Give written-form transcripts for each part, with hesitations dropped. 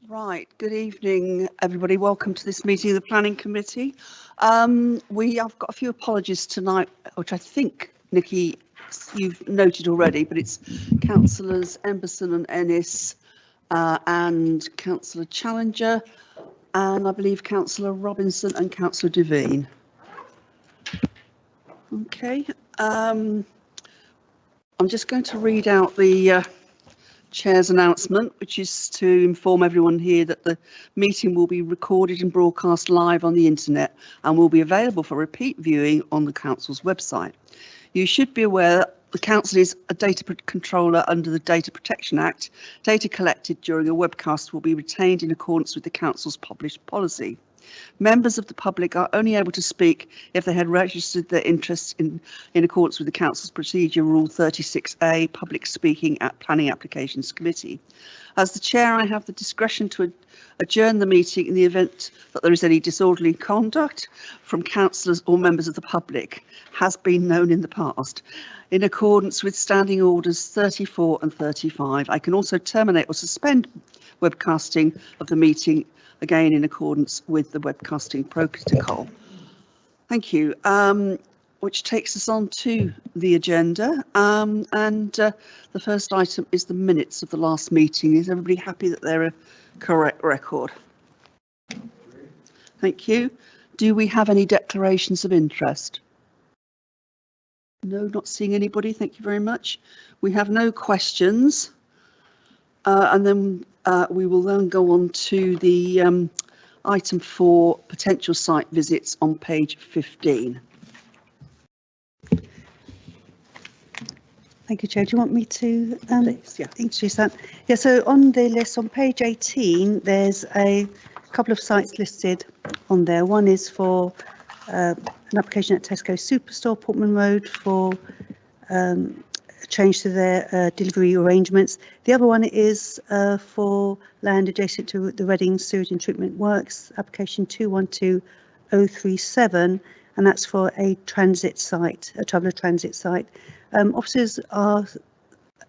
Right, good evening everybody, welcome to this meeting of the Planning Committee. We have got a few apologies tonight, which I think, Nikki, you've noted already, but it's Councillors Emberson and Ennis and Councillor Challenger, and I believe Councillor Robinson and Councillor Devine. Okay, I'm just going to read out the Chair's announcement, which is to inform everyone here that the meeting will be recorded and broadcast live on the internet and will be available for repeat viewing on the Council's website. You should be aware that the Council is a data controller under the Data Protection Act. Data collected during a webcast will be retained in accordance with the Council's published policy. Members of the public are only able to speak if they had registered their interest in accordance with the Council's Procedure Rule 36A, Public Speaking at Planning Applications Committee. As the Chair, I have the discretion to adjourn the meeting in the event that there is any disorderly conduct from councillors or members of the public, has been known in the past. In accordance with Standing Orders 34 and 35, I can also terminate or suspend webcasting of the meeting, again in accordance with the webcasting protocol. Thank you. Which takes us on to the agenda, and the first item is the minutes of the last meeting. Is everybody happy that they're a correct record? Thank you. Do we have any declarations of interest? No, not seeing anybody. Thank you very much. We have no questions, and then we will then go on to the item 4, potential site visits on page 15. Thank you, Chair. Do you want me to Please, yeah. introduce that? Yeah, so on the list on page 18, there's a couple of sites listed on there. One is for an application at Tesco Superstore, Portman Road, for a change to their delivery arrangements. The other one is for land adjacent to the Reading Sewage and Treatment Works, application 212037, and that's for a transit site, a traveller transit site. Officers are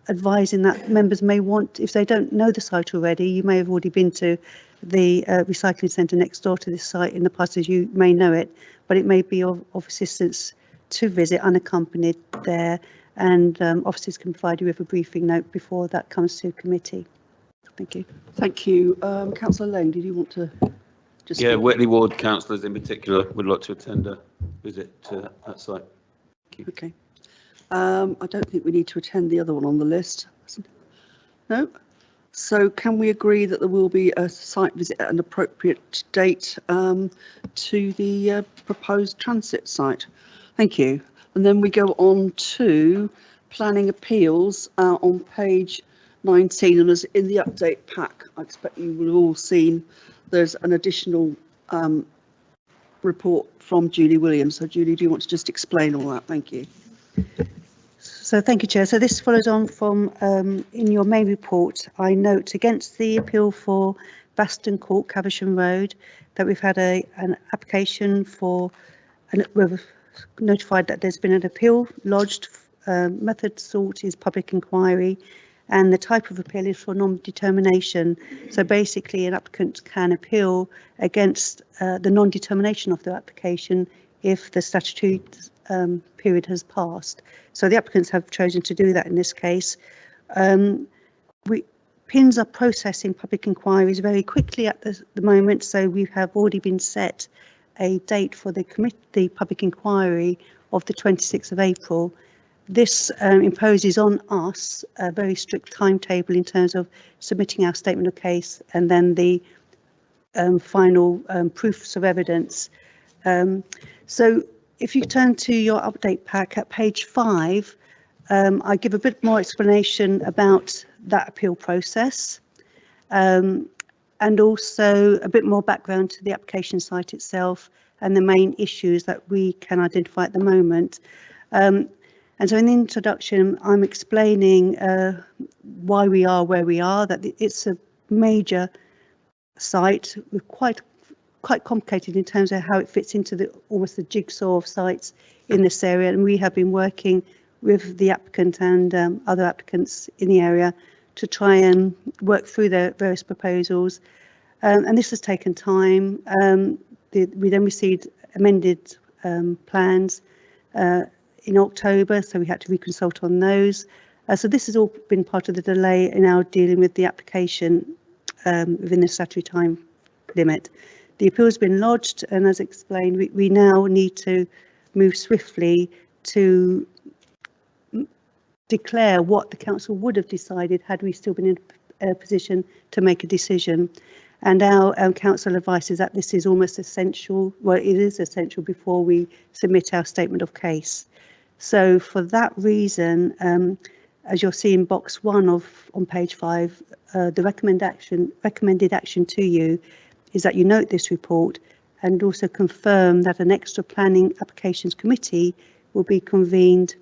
advising that members may want, if they don't know the site already, you may have already been to the recycling centre next door to this site in the past, as you may know it, but it may be of assistance to visit unaccompanied there, and officers can provide you with a briefing note before that comes to committee. Thank you. Thank you. Councillor Lane, did you want to just... Yeah, Whitley Ward councillors in particular would like to attend a visit to that site. Thank you. Okay. I don't think we need to attend the other one on the list. No? So can we agree that there will be a site visit at an appropriate date to the proposed transit site? Thank you. And then we go on to planning appeals on page 19, and as in the update pack, I expect you will have all seen there's an additional report from Julie Williams. So Julie, do you want to just explain all that? Thank you. So thank you, Chair. So this follows on from in your main report, I note against the appeal for Baston Court, Caversham Road, that we've had an application for, and we've notified that there's been an appeal lodged. Method sought is public inquiry, and the type of appeal is for non-determination. So basically an applicant can appeal against the non-determination of the application if the statutory period has passed. So the applicants have chosen to do that in this case. PINs are processing public inquiries very quickly at the moment, so we have already been set a date for the public inquiry of the 26th of April. This imposes on us a very strict timetable in terms of submitting our statement of case and then the final proofs of evidence. So if you turn to your update pack at page 5, I give a bit more explanation about that appeal process, and also a bit more background to the application site itself and the main issues that we can identify at the moment. And so in the introduction, I'm explaining why we are where we are, that it's a major site with quite complicated in terms of how it fits into almost the jigsaw of sites in this area, and we have been working with the applicant and other applicants in the area to try and work through the various proposals. And this has taken time. We then received amended plans in October, so we had to reconsult on those. So this has all been part of the delay in our dealing with the application within the statutory time limit. The appeal has been lodged, and as explained, we now need to move swiftly to declare what the council would have decided had we still been in a position to make a decision. And our council advice is that this is almost essential. Well, it is essential before we submit our statement of case. So for that reason, as you'll see in box 1 on page 5, the recommended action to you is that you note this report and also confirm that an extra planning applications committee will be convened,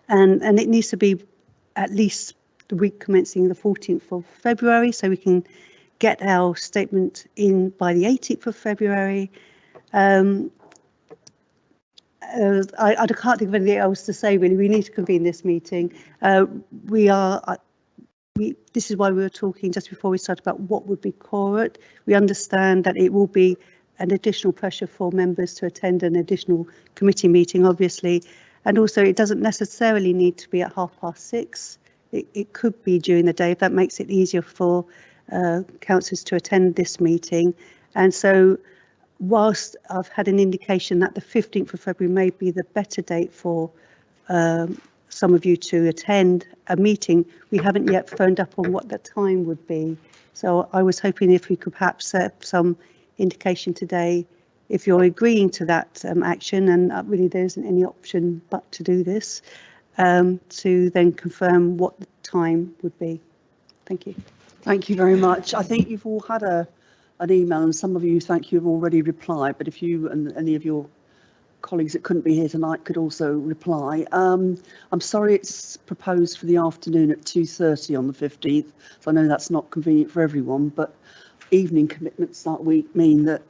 and it needs to be at least the week commencing the 14th of February, so we can get our statement in by the 18th of February. I can't think of anything else to say really. We need to convene this meeting. This is why we were talking just before we started about what would be quorate. We understand that it will be an additional pressure for members to attend an additional committee meeting, obviously, and also it doesn't necessarily need to be at 6:30. It could be during the day if that makes it easier for councillors to attend this meeting. And so whilst I've had an indication that the 15th of February may be the better date for some of you to attend a meeting, we haven't yet phoned up on what the time would be. So I was hoping if we could perhaps set some indication today, if you're agreeing to that action, and really there isn't any option but to do this, to then confirm what the time would be. Thank you. Thank you very much. I think you've all had an email, and some of you, thank you, have already replied, but if you and any of your colleagues that couldn't be here tonight could also reply. I'm sorry it's proposed for the afternoon at 2:30 on the 15th, so I know that's not convenient for everyone, but evening commitments that week mean that,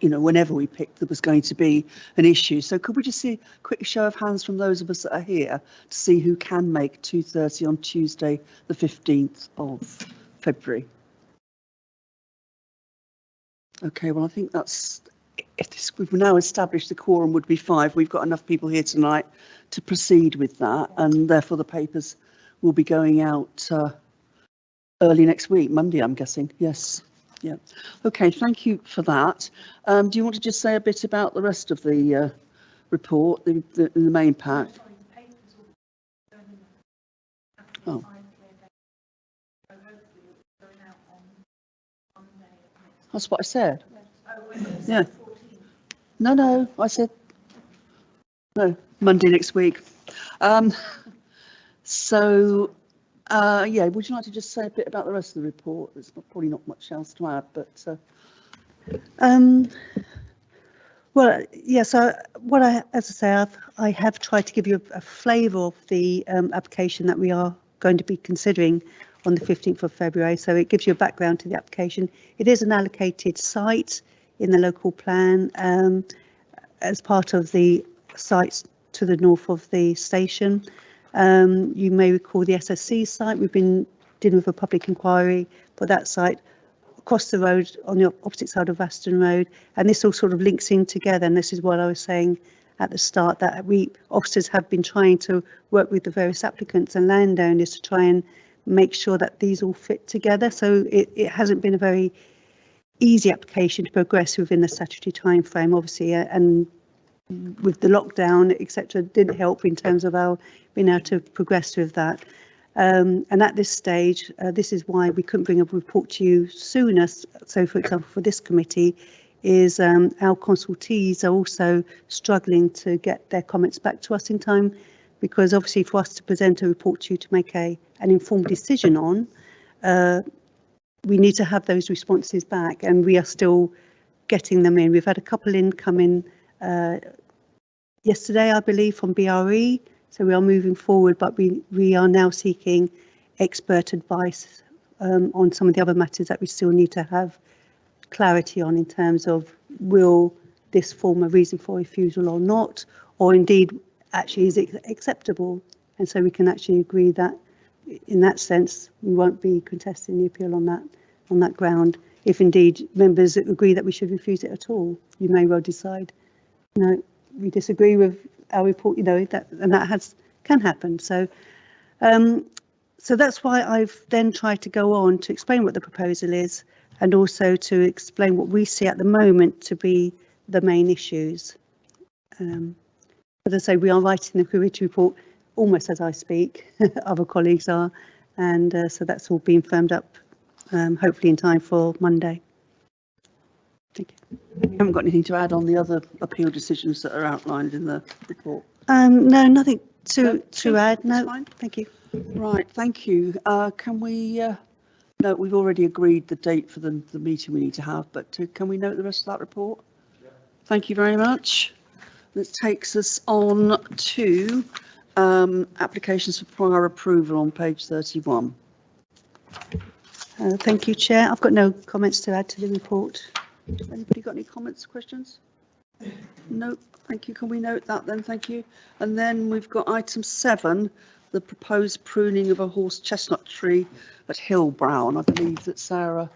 you know, whenever we picked there was going to be an issue. So could we just see a quick show of hands from those of us that are here to see who can make 2:30 on Tuesday the 15th of February? Okay, well, I think that's, we've now established the quorum would be 5. We've got enough people here tonight to proceed with that, and therefore the papers will be going out early next week, Monday, I'm guessing. Yes. Yeah. Okay, thank you for that. Do you want to just say a bit about the rest of the report, the main pack? Oh. That's what I said. Yeah. No, I said no, Monday next week. Yeah, would you like to just say a bit about the rest of the report? There's probably not much else to add, but well, yeah, so as I say, I have tried to give you a flavour of the application that we are going to be considering on the 15th of February. So it gives you a background to the application. It is an allocated site in the local plan as part of the sites to the north of the station. You may recall the SSC site. We've been dealing with a public inquiry for that site across the road on the opposite side of Aston Road, and this all sort of links in together. And this is what I was saying at the start, that we officers have been trying to work with the various applicants and landowners to try and make sure that these all fit together. So it hasn't been a very easy application to progress within the statutory time frame, obviously, and with the lockdown, etc., didn't help in terms of our being able to progress with that. And at this stage, this is why we couldn't bring a report to you sooner. So, for example, for this committee, is our consultees are also struggling to get their comments back to us in time, because obviously for us to present a report to you to make an informed decision on, we need to have those responses back, and we are still getting them in. We've had a couple in come in yesterday, I believe, from BRE, so we are moving forward, but we are now seeking expert advice on some of the other matters that we still need to have clarity on, in terms of will this form a reason for refusal or not, or indeed actually is it acceptable, and so we can actually agree that in that sense, we won't be contesting the appeal on that ground. If indeed members agree that we should refuse it at all, you may well decide, no, we disagree with our report, that, and that can happen. So so that's why I've then tried to go on to explain what the proposal is, and also to explain what we see at the moment to be the main issues. As I say, we are writing the committee report almost as I speak. Other colleagues are, and so that's all being firmed up, hopefully in time for Monday. Thank you. You haven't got anything to add on the other appeal decisions that are outlined in the report? No, nothing to add. That's No, fine. thank you. Right, thank you. Can we note, we've already agreed the date for the meeting we need to have, but can we note the rest of that report? Yeah. Thank you very much. This takes us on to applications for prior approval on page 31. Thank you, Chair. I've got no comments to add to the report. Anybody got any comments, questions? No, thank you. Can we note that then? Thank you. And then we've got item 7, the proposed pruning of a horse chestnut tree at Hillbrown. I believe that Sarah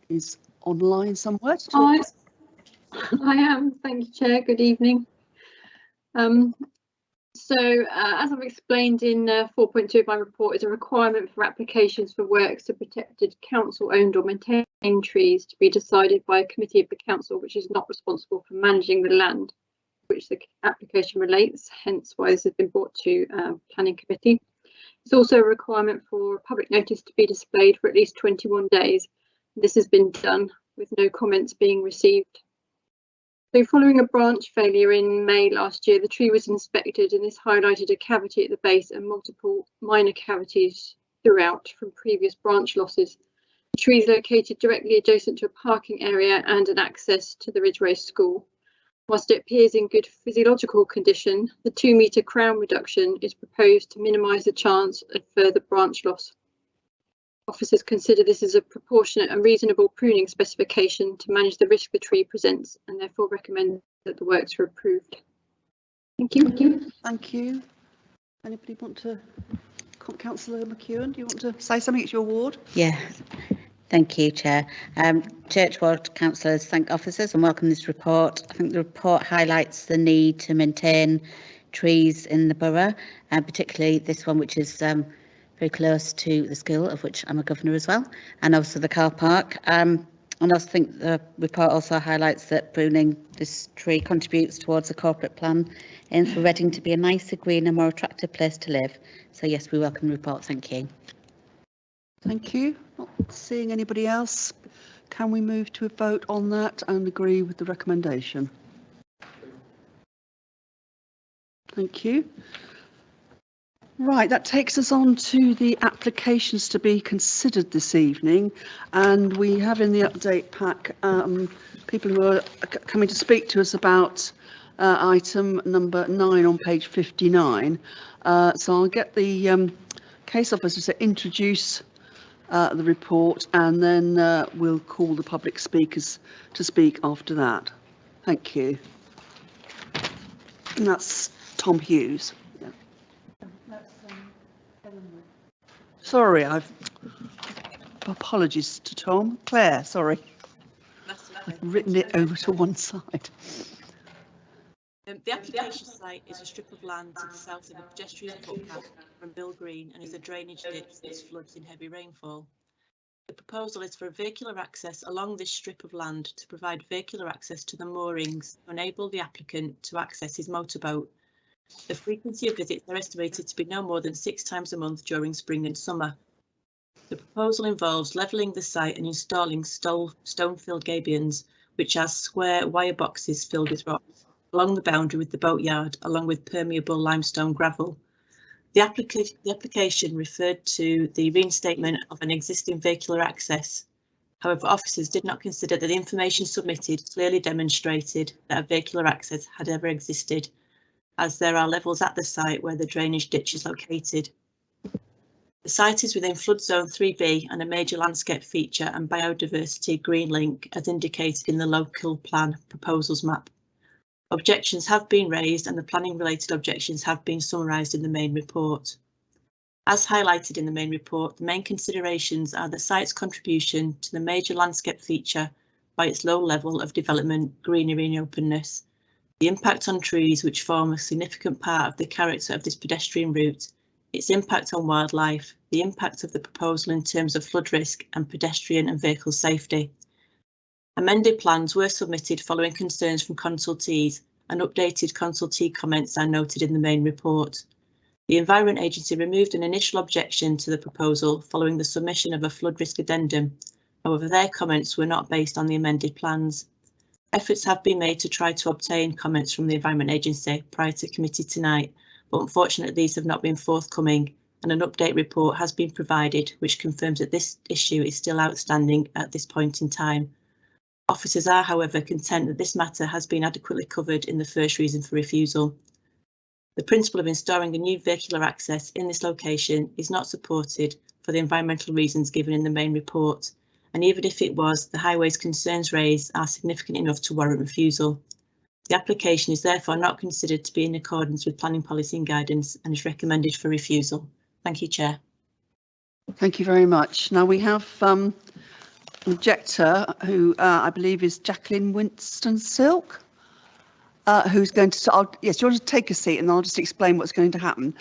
is online somewhere to talk. I am. Thank you, Chair. Good evening. As I've explained in 4.2 of my report, is a requirement for applications for works to protected council-owned or maintained trees to be decided by a committee of the council, which is not responsible for managing the land which the application relates, hence why this has been brought to planning committee. It's also a requirement for public notice to be displayed for at least 21 days. This has been done with no comments being received. So following a branch failure in May last year, the tree was inspected, and this highlighted a cavity at the base and multiple minor cavities throughout from previous branch losses. The tree is located directly adjacent to a parking area and an access to the Ridgeway School. Whilst it appears in good physiological condition, the 2-metre crown reduction is proposed to minimise the chance of further branch loss. Officers consider this as a proportionate and reasonable pruning specification to manage the risk the tree presents, and therefore recommend that the works are approved. Thank you. Thank you. Anybody want to? Councillor McEwen, do you want to say something? It's your ward. Yeah. Thank you, Chair. Church Ward councillors thank officers and welcome this report. I think the report highlights the need to maintain trees in the borough, and particularly this one, which is very close to the school, of which I'm a governor as well, and also the car park. And I also think the report also highlights that pruning this tree contributes towards a corporate plan and for Reading to be a nicer, greener, more attractive place to live. So yes, we welcome the report. Thank you. Thank you. Not seeing anybody else. Can we move to a vote on that and agree with the recommendation? Thank you. Right, that takes us on to the applications to be considered this evening, and we have in the update pack people who are coming to speak to us about item number 9 on page 59. So I'll get the case officer to introduce the report, and then we'll call the public speakers to speak after that. Thank you. And that's Tom Hughes. Yeah. Sorry, apologies to Tom. Claire, sorry. I've written it over to one side. The application site is a strip of land to the south of a pedestrian footpath from Mill Green and is a drainage ditch that floods in heavy rainfall. The proposal is for vehicular access along this strip of land to provide vehicular access to the moorings to enable the applicant to access his motorboat. The frequency of visits are estimated to be no more than 6 times a month during spring and summer. The proposal involves levelling the site and installing stone-filled gabions, which are square wire boxes filled with rocks, along the boundary with the boatyard, along with permeable limestone gravel. The application referred to the reinstatement of an existing vehicular access. However, officers did not consider that the information submitted clearly demonstrated that a vehicular access had ever existed, as there are levels at the site where the drainage ditch is located. The site is within flood zone 3B and a major landscape feature and biodiversity green link as indicated in the local plan proposals map. Objections have been raised and the planning related objections have been summarised in the main report. As highlighted in the main report, the main considerations are the site's contribution to the major landscape feature by its low level of development, greenery and openness, the impact on trees which form a significant part of the character of this pedestrian route, its impact on wildlife, the impact of the proposal in terms of flood risk and pedestrian and vehicle safety. Amended plans were submitted following concerns from consultees, and updated consultee comments are noted in the main report. The Environment Agency removed an initial objection to the proposal following the submission of a flood risk addendum. However, their comments were not based on the amended plans. Efforts have been made to try to obtain comments from the Environment Agency prior to committee tonight, but unfortunately these have not been forthcoming, and an update report has been provided which confirms that this issue is still outstanding at this point in time. Officers are, however, content that this matter has been adequately covered in the first reason for refusal. The principle of installing a new vehicular access in this location is not supported for the environmental reasons given in the main report, and even if it was, the highways concerns raised are significant enough to warrant refusal. The application is therefore not considered to be in accordance with planning policy and guidance and is recommended for refusal. Thank you, Chair. Thank you very much. Now we have an objector who I believe is Jacqueline Winston-Silk, who's going to, yes, you want to take a seat and I'll just explain what's going to happen.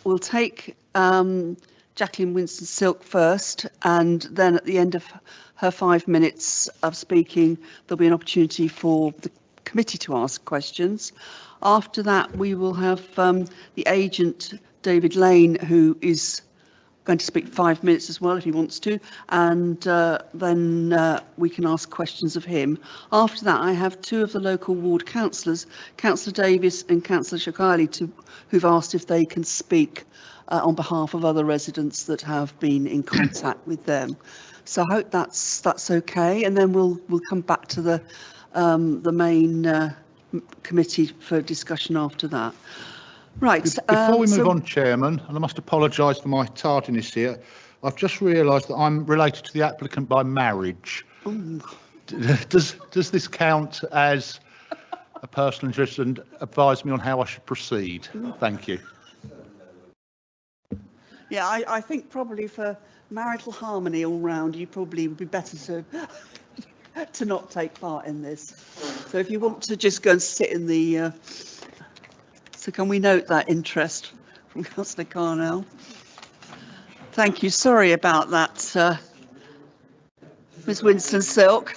We'll take Jacqueline Winston-Silk first, and then at the end of her 5 minutes of speaking, there'll be an opportunity for the committee to ask questions. After that, we will have the agent, David Lane, who is going to speak 5 minutes as well if he wants to, and then we can ask questions of him. After that, I have two of the local ward councillors, Councillor Davis and Councillor Shakali, who've asked if they can speak on behalf of other residents that have been in contact with them. So I hope that's okay, and then we'll come back to the main committee for discussion after that. Right. Before we move on, Chairman, and I must apologise for my tardiness here, I've just realised that I'm related to the applicant by marriage. Does this count as a personal interest, and advise me on how I should proceed? Thank you. Yeah, I think probably for marital harmony all round, you probably would be better to not take part in this. So if you want to just go and sit in the so can we note that interest from Councillor Carnell? Thank you. Sorry about that, Ms. Winston-Silk.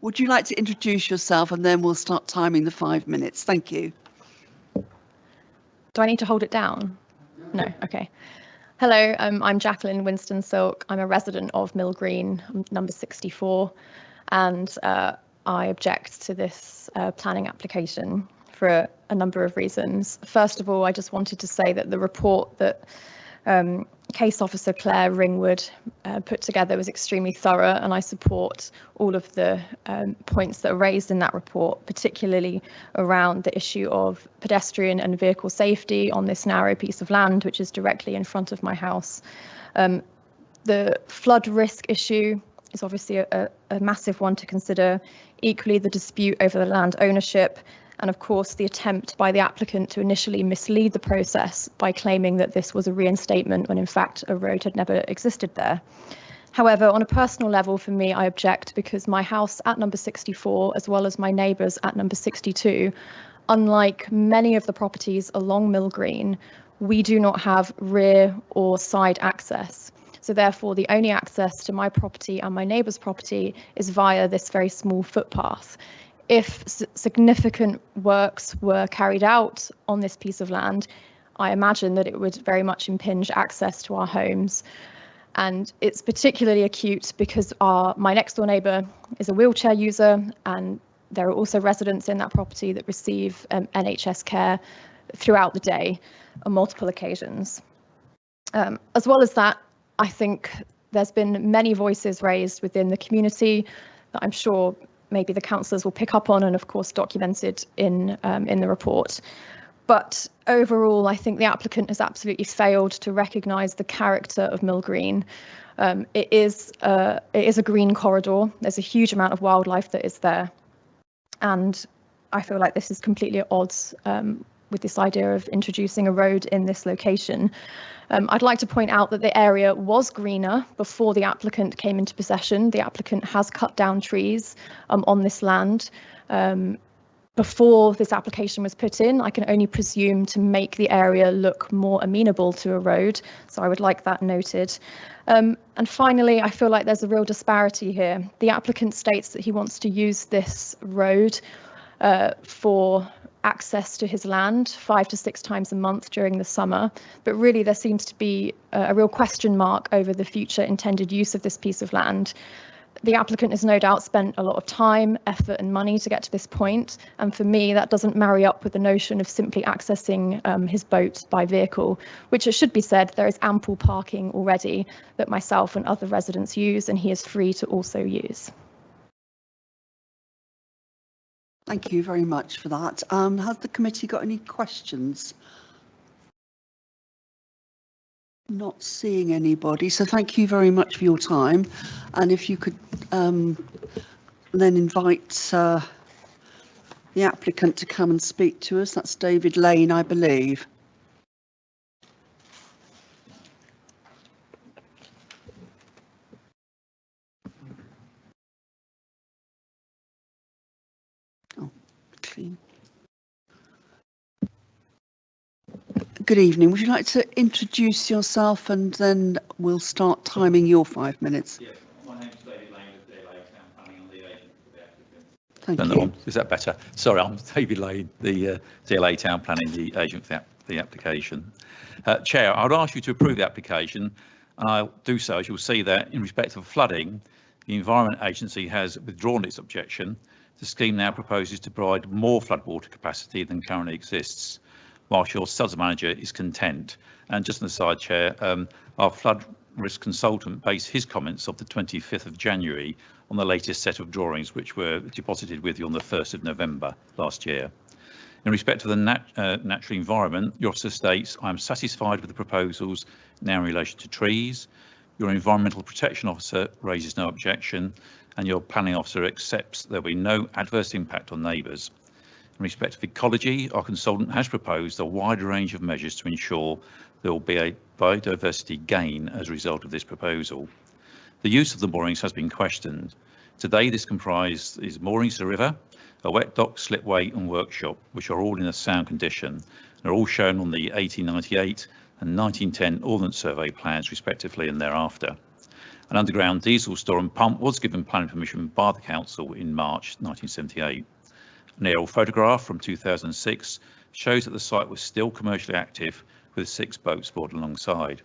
Would you like to introduce yourself, and then we'll start timing the 5 minutes? Thank you. Do I need to hold it down? No. Okay. Hello, I'm Jacqueline Winston-Silk. I'm a resident of Mill Green, number 64, and I object to this planning application for a number of reasons. First of all, I just wanted to say that the report that Case Officer Claire Ringwood put together was extremely thorough, and I support all of the points that are raised in that report, particularly around the issue of pedestrian and vehicle safety on this narrow piece of land, which is directly in front of my house. The flood risk issue is obviously a massive one to consider. Equally, the dispute over the land ownership, and of course the attempt by the applicant to initially mislead the process by claiming that this was a reinstatement when in fact a road had never existed there. However, on a personal level, for me, I object because my house at number 64, as well as my neighbours at number 62, unlike many of the properties along Mill Green, we do not have rear or side access. So therefore, the only access to my property and my neighbour's property is via this very small footpath. If significant works were carried out on this piece of land, I imagine that it would very much impinge access to our homes. And it's particularly acute because my next door neighbour is a wheelchair user, and there are also residents in that property that receive NHS care throughout the day on multiple occasions. As well as that, I think there's been many voices raised within the community that I'm sure maybe the councillors will pick up on, and of course documented in the report. But overall, I think the applicant has absolutely failed to recognise the character of Mill Green. It is a green corridor. There's a huge amount of wildlife that is there, and I feel like this is completely at odds with this idea of introducing a road in this location. I'd like to point out that the area was greener before the applicant came into possession. The applicant has cut down trees on this land. Before this application was put in, I can only presume to make the area look more amenable to a road. So I would like that noted. And finally, I feel like there's a real disparity here. The applicant states that he wants to use this road for access to his land 5 to 6 times a month during the summer, but really there seems to be a real question mark over the future intended use of this piece of land. The applicant has no doubt spent a lot of time, effort and money to get to this point, and for me that doesn't marry up with the notion of simply accessing his boat by vehicle, which, it should be said, there is ample parking already that myself and other residents use, and he is free to also use. Thank you very much for that. Has the committee got any questions? Not seeing anybody, so thank you very much for your time. And if you could then invite the applicant to come and speak to us. That's David Lane, I believe. Good evening. Would you like to introduce yourself and then we'll start timing your 5 minutes? Yeah, my name's David Lane with DLA Town Planning. I'm the agent for the applicant. Thank you. Is that better? Sorry, I'm David Lane, the DLA Town Planning, the agent for the application. Chair, I would ask you to approve the application, and I'll do so as you'll see that in respect of flooding, the Environment Agency has withdrawn its objection. The scheme now proposes to provide more floodwater capacity than currently exists, whilst your SUDS manager is content. And just an aside, Chair, our flood risk consultant based his comments of the 25th of January on the latest set of drawings, which were deposited with you on the 1st of November last year. In respect to the natural environment, your officer states, I am satisfied with the proposals now in relation to trees. Your environmental protection officer raises no objection, and your planning officer accepts there will be no adverse impact on neighbours. In respect of ecology, our consultant has proposed a wide range of measures to ensure there will be a biodiversity gain as a result of this proposal. The use of the moorings has been questioned. Today this comprises moorings to the river, a wet dock, slipway and workshop, which are all in a sound condition. They're all shown on the 1898 and 1910 Ordnance Survey plans respectively and thereafter. An underground diesel store and pump was given planning permission by the council in March 1978. An aerial photograph from 2006 shows that the site was still commercially active with 6 boats moored alongside.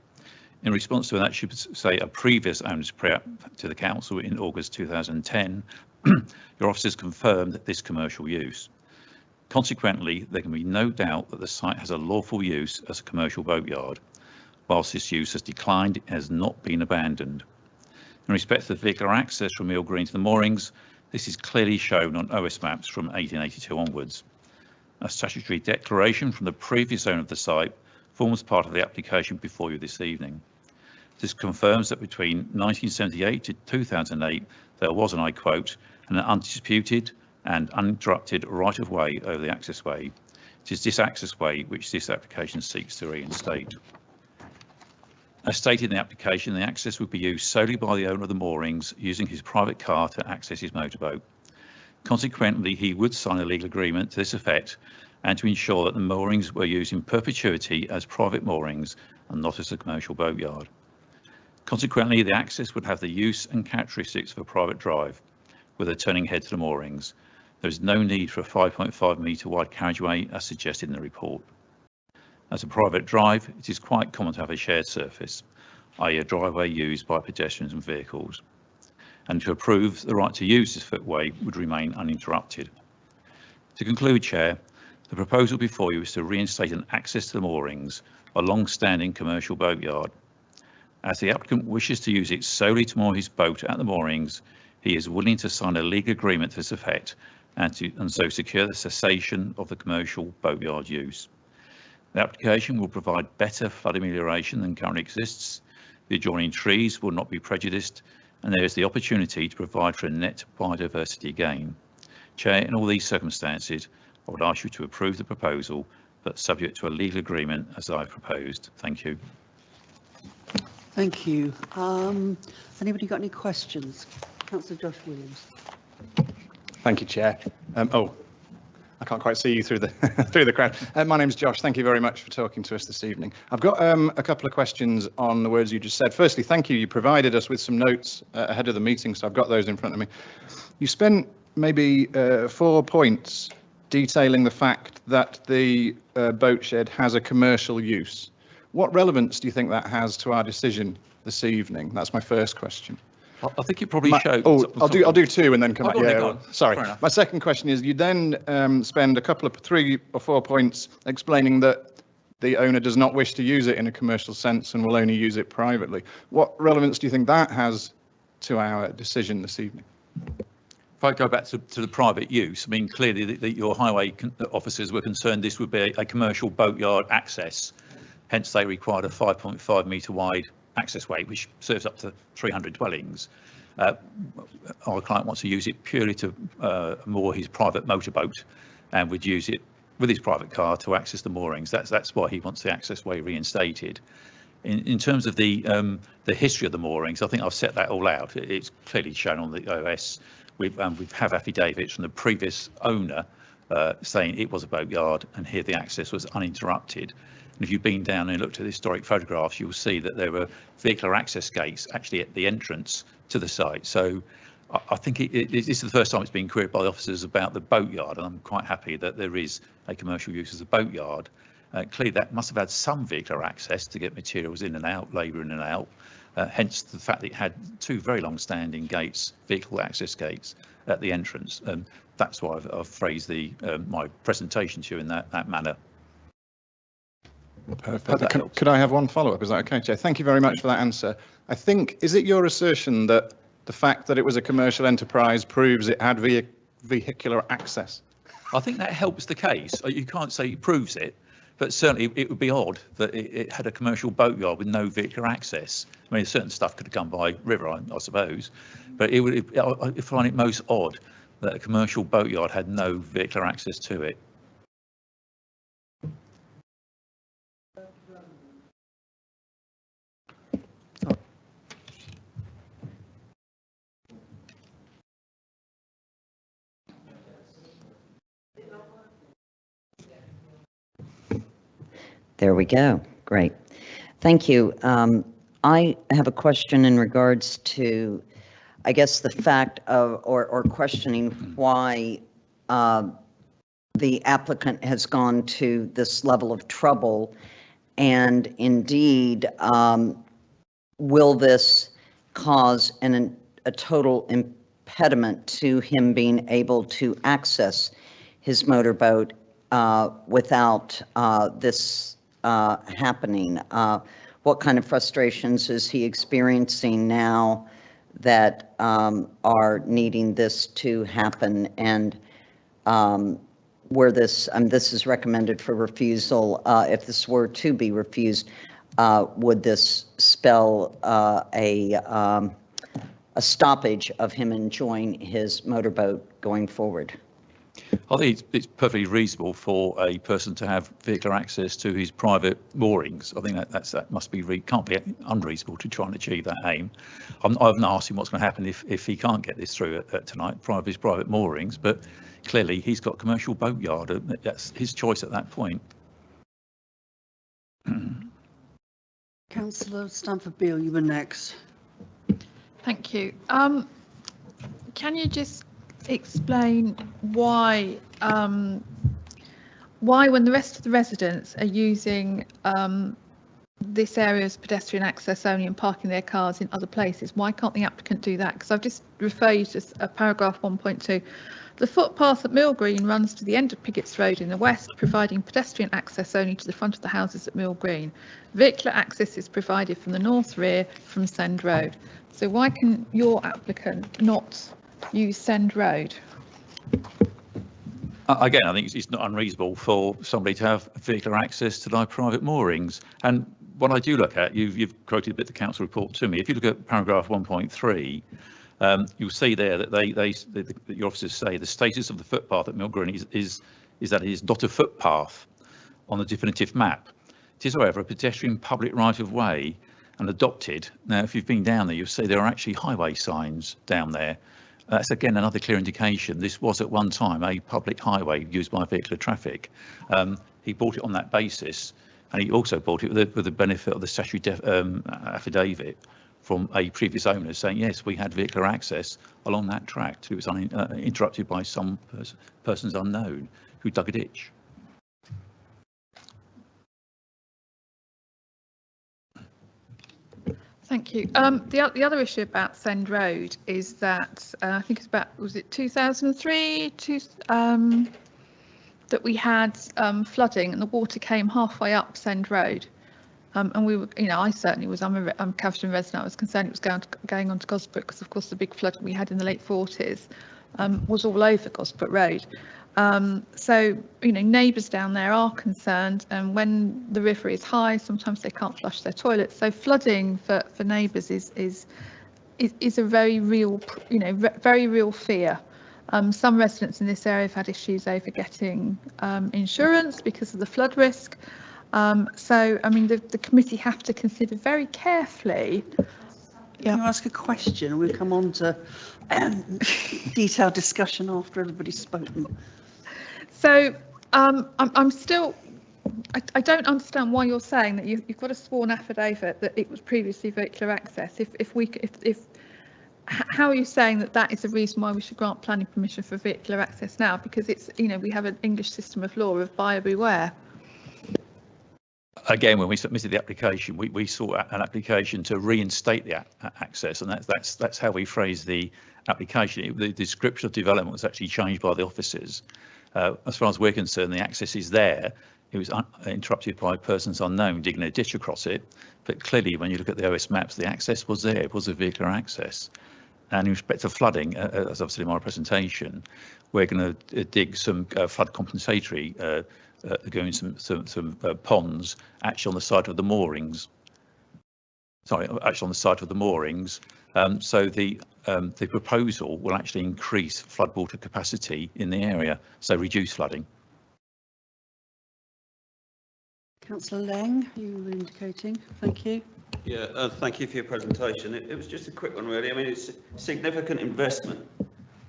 In response to that, should say a previous owner's pre-app to the council in August 2010, your officers confirmed this commercial use. Consequently, there can be no doubt that the site has a lawful use as a commercial boatyard. Whilst this use has declined, it has not been abandoned. In respect to the vehicular access from Mill Green to the moorings, this is clearly shown on OS maps from 1882 onwards. A statutory declaration from the previous owner of the site forms part of the application before you this evening. This confirms that between 1978 to 2008, there was, and I quote, an undisputed and uninterrupted right-of-way over the accessway. It is this accessway which this application seeks to reinstate. As stated in the application, the access would be used solely by the owner of the moorings using his private car to access his motorboat. Consequently, he would sign a legal agreement to this effect and to ensure that the moorings were used in perpetuity as private moorings and not as a commercial boatyard. Consequently, the access would have the use and characteristics of a private drive with a turning head to the moorings. There is no need for a 5.5 metre wide carriageway as suggested in the report. As a private drive, it is quite common to have a shared surface, i.e. a driveway used by pedestrians and vehicles. And to approve, the right to use this footway would remain uninterrupted. To conclude, Chair, the proposal before you is to reinstate an access to the moorings, a long-standing commercial boatyard. As the applicant wishes to use it solely to moor his boat at the moorings, he is willing to sign a legal agreement to this effect and so secure the cessation of the commercial boatyard use. The application will provide better flood amelioration than currently exists. The adjoining trees will not be prejudiced, and there is the opportunity to provide for a net biodiversity gain. Chair, in all these circumstances, I would ask you to approve the proposal but subject to a legal agreement as I proposed. Thank you. Thank you. Anybody got any questions? Councillor Josh Williams. Thank you, Chair. I can't quite see you through the through the crowd. My name's Josh. Thank you very much for talking to us this evening. I've got a couple of questions on the words you just said. Firstly, thank you. You provided us with some notes ahead of the meeting, so I've got those in front of me. You spent maybe 4 points detailing the fact that the boat shed has a commercial use. What relevance do you think that has to our decision this evening? That's my first question. I think it probably showed. I'll do 2 and then come back. Yeah, sorry. My second question is, you then spend a couple of 3 or 4 points explaining that the owner does not wish to use it in a commercial sense and will only use it privately. What relevance do you think that has to our decision this evening? If I go back to the private use, I mean, clearly your highway officers were concerned this would be a commercial boatyard access. Hence, they required a 5.5 metre wide access way, which serves up to 300 dwellings. Our client wants to use it purely to moor his private motorboat, and would use it with his private car to access the moorings. That's why he wants the access way reinstated. In terms of the history of the moorings, I think I've set that all out. It's clearly shown on the OS. We have affidavits from the previous owner saying it was a boatyard, and here the access was uninterrupted. And if you've been down and looked at the historic photographs, you'll see that there were vehicular access gates actually at the entrance to the site. So I think this is the first time it's been queried by the officers about the boatyard, and I'm quite happy that there is a commercial use as a boatyard. Clearly that must have had some vehicular access to get materials in and out, labour in and out, hence the fact that it had 2 very long-standing gates, vehicle access gates at the entrance, and that's why I've phrased my presentation to you in that manner. Perfect. Could I have one follow-up? Is that okay, Chair? Thank you very much for that answer. I think, is it your assertion that the fact that it was a commercial enterprise proves it had vehicular access? I think that helps the case. You can't say it proves it, but certainly it would be odd that it had a commercial boatyard with no vehicular access. I mean, certain stuff could have come by river, I suppose, but I find it most odd that a commercial boatyard had no vehicular access to it. There we go. Great. Thank you. I have a question in regards to, I guess, the fact of, or questioning why the applicant has gone to this level of trouble, and indeed, will this cause a total impediment to him being able to access his motorboat without this happening? What kind of frustrations is he experiencing now that are needing this to happen? And where this is recommended for refusal, if this were to be refused, would this spell a stoppage of him enjoying his motorboat going forward? I think it's perfectly reasonable for a person to have vehicular access to his private moorings. I think that must be can't be unreasonable to try and achieve that aim. I haven't asked him what's going to happen if he can't get this through tonight, his private moorings, but clearly he's got commercial boatyard. That's his choice at that point. Councillor Stanford-Beale, you were next. Thank you. Can you just explain why when the rest of the residents are using this area as pedestrian access only and parking their cars in other places, why can't the applicant do that? Because I've just referred you to paragraph 1.2. The footpath at Mill Green runs to the end of Piggott's Road in the west, providing pedestrian access only to the front of the houses at Mill Green. Vehicular access is provided from the north rear from Send Road. So why can your applicant not use Send Road? Again, I think it's not unreasonable for somebody to have vehicular access to their private moorings. And what I do look at, you've quoted a bit of the council report to me. If you look at paragraph 1.3, you'll see there that your officers say the status of the footpath at Mill Green is that it is not a footpath. on the definitive map. It is, however, a pedestrian public right of way and adopted. Now, if you've been down there, you'll see there are actually highway signs down there. That's again another clear indication this was at one time a public highway used by vehicular traffic. He bought it on that basis, and he also bought it with the benefit of the statutory affidavit from a previous owner saying, yes, we had vehicular access along that tract. It was interrupted by some persons unknown who dug a ditch. Thank you. The other issue about Send Road is that I think it's about, was it 2003 that we had flooding and the water came halfway up Send Road. And we were, I certainly was, I'm a Councillor resident, I was concerned it was going on to Gosbrook because of course the big flood we had in the late 40s was all over Gosbrook Road. So, neighbours down there are concerned, and when the river is high, sometimes they can't flush their toilets. So flooding for neighbours is a very real, very real fear. Some residents in this area have had issues over getting insurance because of the flood risk. So, I mean, the committee have to consider very carefully. Can you ask a question? We'll come on to detailed discussion after everybody's spoken. So I'm still, I don't understand why you're saying that you've got a sworn affidavit that it was previously vehicular access. How are you saying that is the reason why we should grant planning permission for vehicular access now? Because it's, we have an English system of law of buyer beware. Again, when we submitted the application, we sought an application to reinstate the access, and that's how we phrased the application. The description of development was actually changed by the officers. As far as we're concerned, the access is there. It was interrupted by persons unknown digging a ditch across it. But clearly, when you look at the OS maps, the access was there. It was a vehicular access. And in respect to flooding, as I've said in my presentation, we're going to dig some flood compensatory, going some ponds actually on the side of the moorings. Sorry, actually on the side of the moorings. So the proposal will actually increase floodwater capacity in the area, so reduce flooding. Councillor Lang, you were indicating. Thank you. Yeah, thank you for your presentation. It was just a quick one, really. I mean, it's significant investment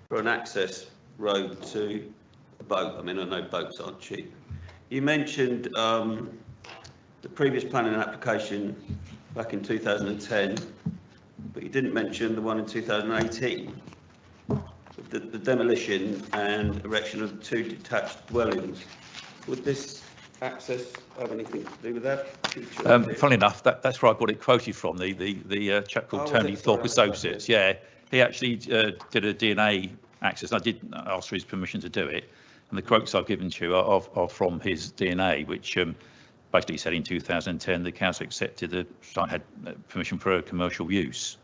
for an access road to a boat. I mean, I know boats aren't cheap. You mentioned the previous planning application back in 2010, but you didn't mention the one in 2018, the demolition and erection of 2 detached dwellings. Would this access have anything to do with that? Funnily enough, that's where I got it quoted from, the chap called Tony Thorpe Associates. Yeah, he actually did a DNA access. I did ask for his permission to do it, and the quotes I've given to you are from his DNA, which basically said in 2010 the council accepted the site had permission for a commercial use.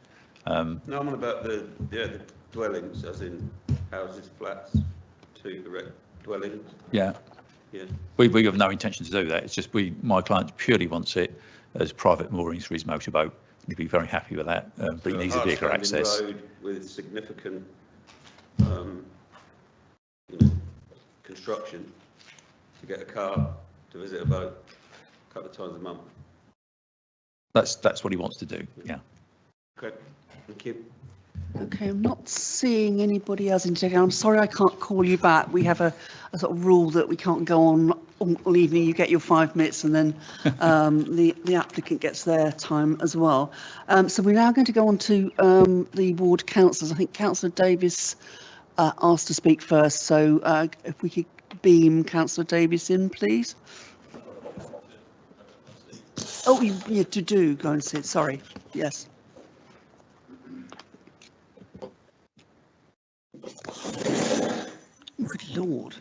No, I'm on about the dwellings, as in houses, flats, 2 erect dwellings. Yeah. Yeah. We have no intention to do that. It's just my client purely wants it as private moorings for his motorboat. He'd be very happy with that, but he needs a vehicular access. Road with significant construction to get a car to visit a boat a couple of times a month. That's what he wants to do. Yeah. Okay. Thank you. Okay, I'm not seeing anybody else indicating. I'm sorry I can't call you back. We have a sort of rule that we can't go on all evening. You get your 5 minutes and then the applicant gets their time as well. So we're now going to go on to the ward councillors. I think Councillor Davis asked to speak first. So if we could beam Councillor Davis in, please. Oh, yeah, to go and sit. Sorry. Yes. Good Lord.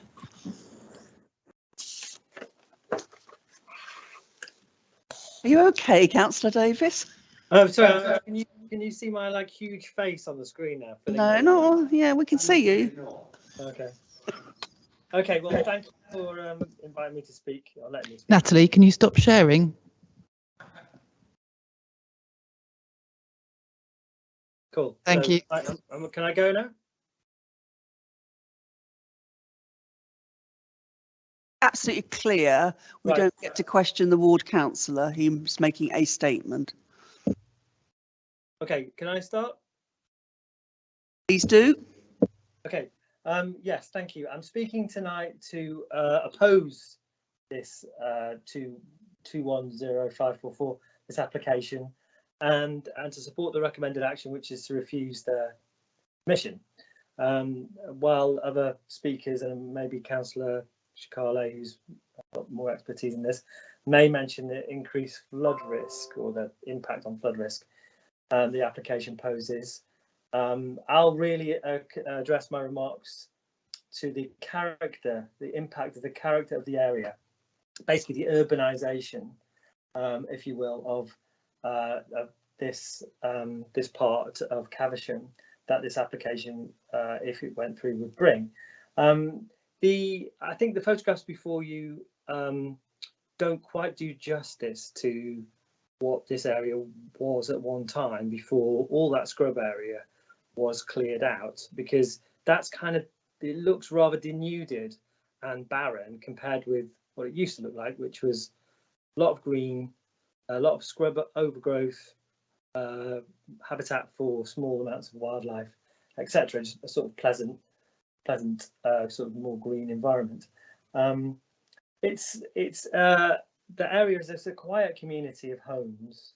Are you okay, Councillor Davis? Sorry, can you see my huge face on the screen now? No, yeah, we can see you. Okay. Okay, well, thank you for inviting me to speak, or letting me speak. Natalie, can you stop sharing? Cool. Thank you. Can I go now? absolutely clear, we Right. don't get to question the ward councillor. He's making a statement. Okay, can I start? Please do. Okay, yes, thank you. I'm speaking tonight to oppose this 210544, this application, and to support the recommended action, which is to refuse the permission. While other speakers, and maybe Councillor Shikale, who's got more expertise in this, may mention the increased flood risk or the impact on flood risk the application poses, I'll really address my remarks to the character, the impact of the character of the area, basically the urbanisation, if you will, of this part of Caversham that this application, if it went through, would bring. I think the photographs before you don't quite do justice to what this area was at one time before all that scrub area was cleared out, because that's kind of, it looks rather denuded and barren compared with what it used to look like, which was a lot of green, a lot of scrub overgrowth, habitat for small amounts of wildlife, etc. Just a sort of pleasant sort of more green environment. The area is a quiet community of homes,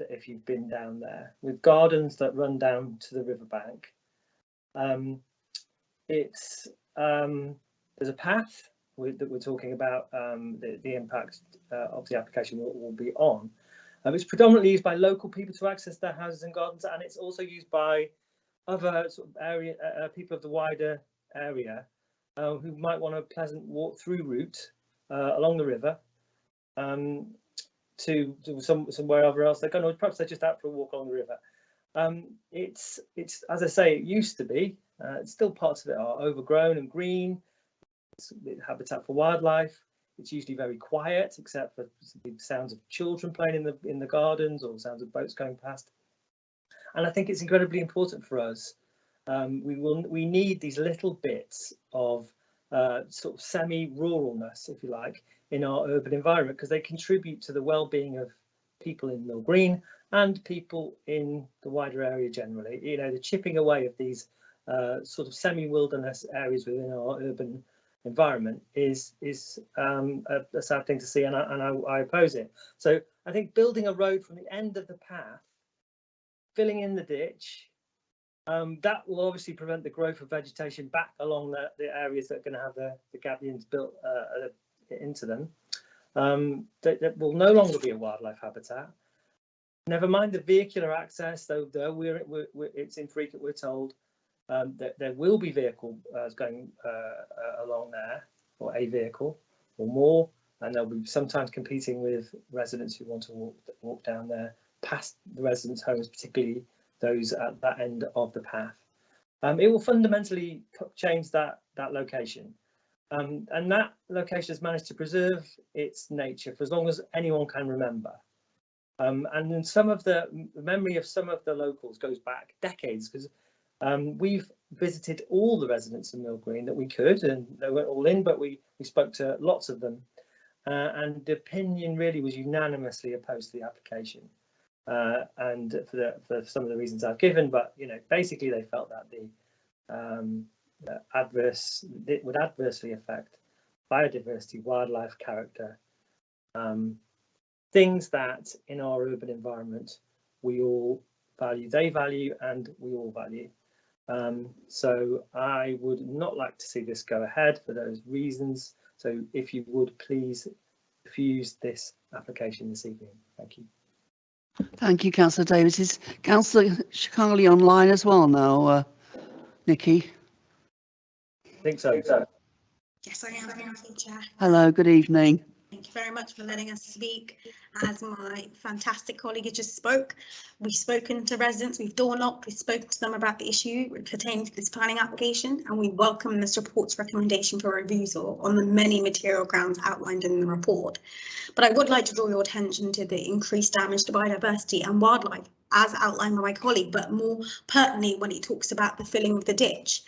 if you've been down there, with gardens that run down to the riverbank. There's a path that we're talking about, the impact of the application will be on. It's predominantly used by local people to access their houses and gardens, and it's also used by other sort of area people of the wider area who might want a pleasant walk through route along the river to somewhere else they're going, or perhaps they're just out for a walk along the river. It's as I say, it used to be. It's still parts of it are overgrown and green. It's habitat for wildlife. It's usually very quiet, except for the sounds of children playing in the gardens or sounds of boats going past. And I think it's incredibly important for us. We need these little bits of sort of semi-ruralness, if you like, in our urban environment, because they contribute to the well-being of people in Mill Green and people in the wider area generally. You know, the chipping away of these sort of semi-wilderness areas within our urban environment is a sad thing to see, and I oppose it. So I think building a road from the end of the path, filling in the ditch, that will obviously prevent the growth of vegetation back along the areas that are going to have the gabions built into them. That will no longer be a wildlife habitat. Never mind the vehicular access, though it's infrequent, we're told. That there will be vehicles going along there, or a vehicle or more, and they'll be sometimes competing with residents who want to walk down there past the residents' homes, particularly those at that end of the path. It will fundamentally change that location, and that location has managed to preserve its nature for as long as anyone can remember. And then some of the memory of some of the locals goes back decades, because we've visited all the residents of Mill Green that we could, and they weren't all in, but we spoke to lots of them, and the opinion really was unanimously opposed to the application, and for some of the reasons I've given. But you know, basically they felt that it would adversely affect biodiversity, wildlife character, things that in our urban environment we all value, they value, and we all value. So I would not like to see this go ahead for those reasons. So if you would please refuse this application this evening. Thank you. Thank you, Councillor Davis. Is Councillor Shikale online as well now, Nikki? I think so. Yes, I am. Thank you, Chair. Hello, good evening. Thank you very much for letting us speak. As my fantastic colleague just spoke, we've spoken to residents, we've door knocked, we've spoken to them about the issue pertaining to this planning application, and we welcome this report's recommendation for refusal on the many material grounds outlined in the report. But I would like to draw your attention to the increased damage to biodiversity and wildlife, as outlined by my colleague, but more pertinently when he talks about the filling of the ditch.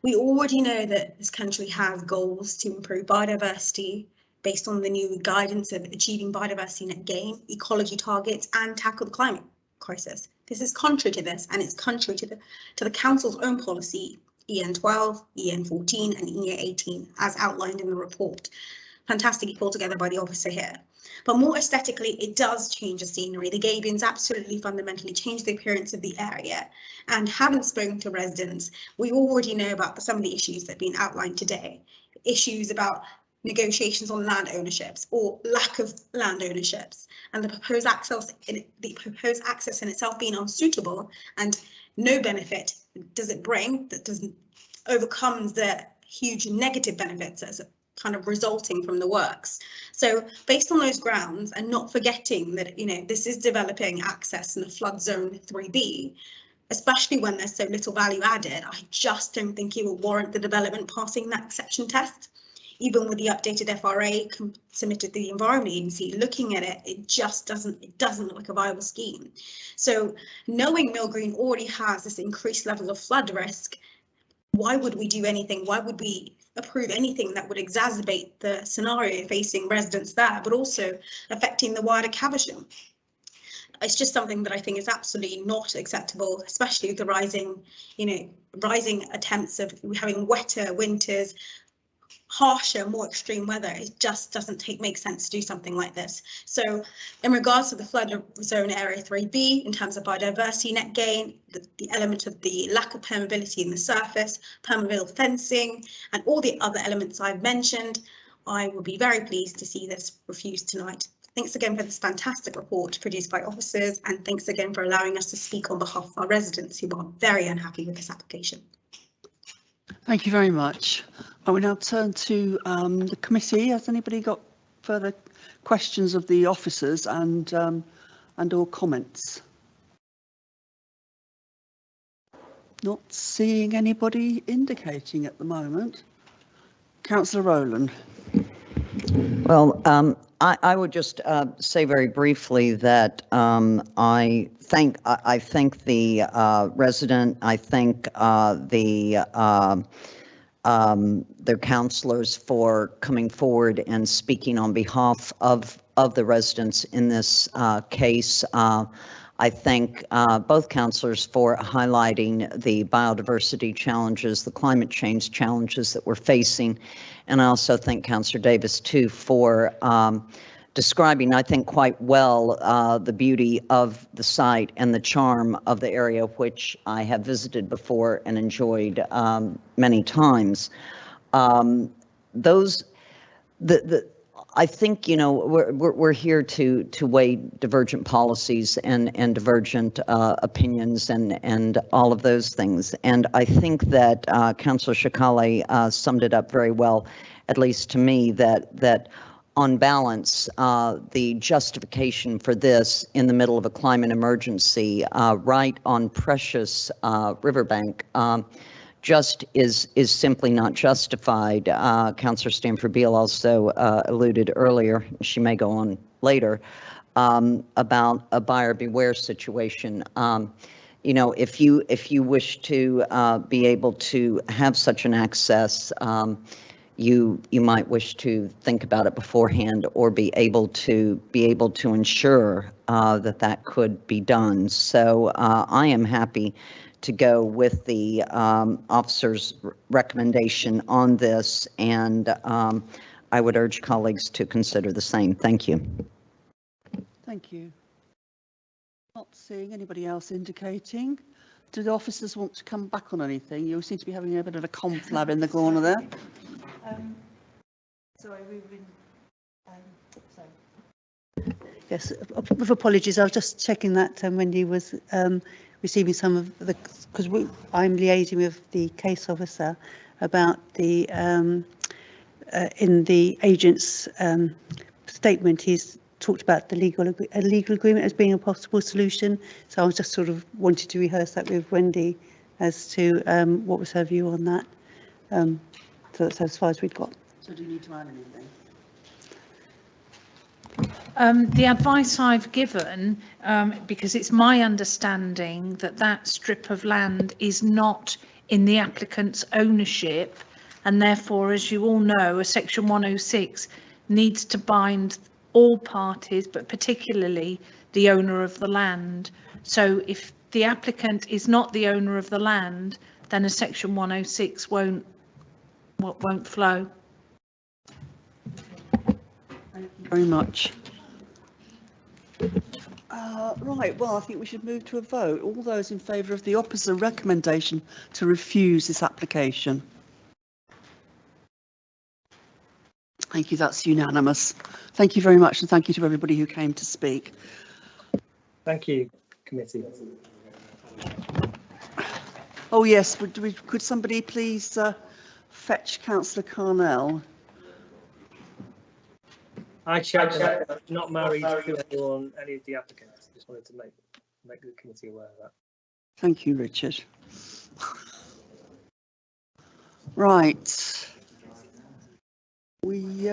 We already know that this country has goals to improve biodiversity based on the new guidance of achieving biodiversity net gain, ecology targets, and tackle the climate crisis. This is contrary to this, and it's contrary to the council's own policy, EN12, EN14, and EN18, as outlined in the report. Fantastically pulled together by the officer here. But more aesthetically, it does change the scenery. The Gabions absolutely fundamentally change the appearance of the area. And having spoken to residents, we already know about some of the issues that have been outlined today. Issues about negotiations on land ownerships or lack of land ownerships, and the proposed access in itself being unsuitable, and no benefit does it bring that doesn't overcomes the huge negative benefits as kind of resulting from the works. So based on those grounds, and not forgetting that, you know, this is developing access in the flood zone 3B, especially when there's so little value added, I just don't think it will warrant the development passing that exception test. Even with the updated FRA submitted to the Environment Agency, looking at it, it just doesn't look like a viable scheme. So knowing Mill Green already has this increased level of flood risk, why would we do anything? Why would we approve anything that would exacerbate the scenario facing residents there, but also affecting the wider Caversham? It's just something that I think is absolutely not acceptable, especially with the rising attempts of having wetter winters, harsher, more extreme weather. It just doesn't make sense to do something like this. So in regards to the flood zone area 3B, in terms of biodiversity net gain, the element of the lack of permeability in the surface, permeable fencing, and all the other elements I've mentioned, I would be very pleased to see this refused tonight. Thanks again for this fantastic report produced by officers, and thanks again for allowing us to speak on behalf of our residents who are very unhappy with this application. Thank you very much. I will now turn to the committee. Has anybody got further questions of the officers and or comments? Not seeing anybody indicating at the moment. Councillor Rowland. Well, I would just say very briefly that I thank the resident, I thank their councillors for coming forward and speaking on behalf of the residents in this case. I thank both councillors for highlighting the biodiversity challenges, the climate change challenges that we're facing. And I also thank Councillor Davis too for describing, I think, quite well the beauty of the site and the charm of the area, which I have visited before and enjoyed many times. I think, you know, we're here to weigh divergent policies and divergent opinions and all of those things. And I think that Councillor Shakali summed it up very well, at least to me, that on balance, the justification for this in the middle of a climate emergency, right on precious riverbank, just is simply not justified. Councillor Stanford Beale also alluded earlier, she may go on later, about a buyer beware situation. You know, if you wish to be able to have such an access, you might wish to think about it beforehand, or be able to ensure that could be done. So I am happy to go with the officer's recommendation on this, and I would urge colleagues to consider the same. Thank you. Thank you. Not seeing anybody else indicating. Do the officers want to come back on anything? You seem to be having a bit of a conflab in the corner there. Sorry, we've been. Yes, with apologies. I was just checking that Wendy was receiving some of the, because I'm liaising with the case officer about the in the agent's statement. He's talked about the legal agreement as being a possible solution. So I was just sort of wanted to rehearse that with Wendy as to what was her view on that. So that's as far as we've got. So do you need to add anything? The advice I've given, because it's my understanding that that strip of land is not in the applicant's ownership, and therefore, as you all know, a section 106 needs to bind all parties, but particularly the owner of the land. So if the applicant is not the owner of the land, then a section 106 won't flow. Thank you very much. Right, well, I think we should move to a vote. All those in favour of the opposite recommendation to refuse this application? Thank you, that's unanimous. Thank you very much, and thank you to everybody who came to speak. Thank you, committee. Oh yes, could somebody please fetch Councillor Carnell? I checked, and I'm not married to anyone, any of the applicants. Just wanted to make the committee aware of that. Thank you, Richard. Right. We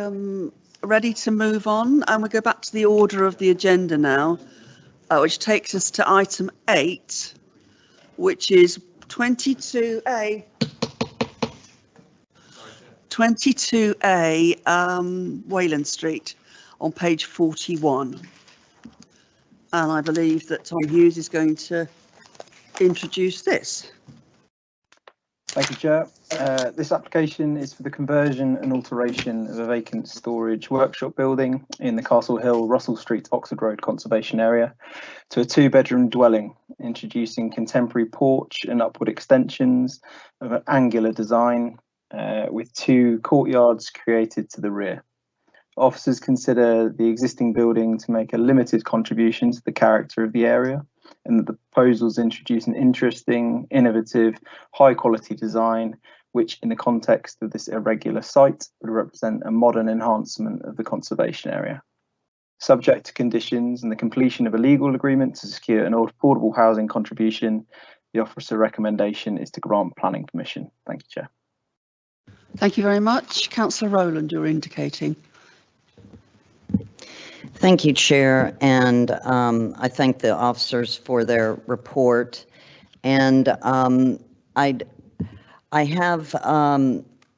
ready to move on, and we go back to the order of the agenda now, which takes us to item 8, which is 22A. 22A Wayland Street on page 41. And I believe that Tom Hughes is going to introduce this. Thank you, Chair. This application is for the conversion and alteration of a vacant storage workshop building in the Castle Hill, Russell Street, Oxford Road Conservation Area to a 2-bedroom dwelling, introducing contemporary porch and upward extensions of an angular design with 2 courtyards created to the rear. Officers consider the existing building to make a limited contribution to the character of the area, and that the proposals introduce an interesting, innovative, high-quality design, which in the context of this irregular site would represent a modern enhancement of the conservation area. Subject to conditions and the completion of a legal agreement to secure an affordable housing contribution, the officer recommendation is to grant planning permission. Thank you, Chair. Thank you very much. Councillor Rowland, you're indicating. Thank you, Chair, and I thank the officers for their report. And I have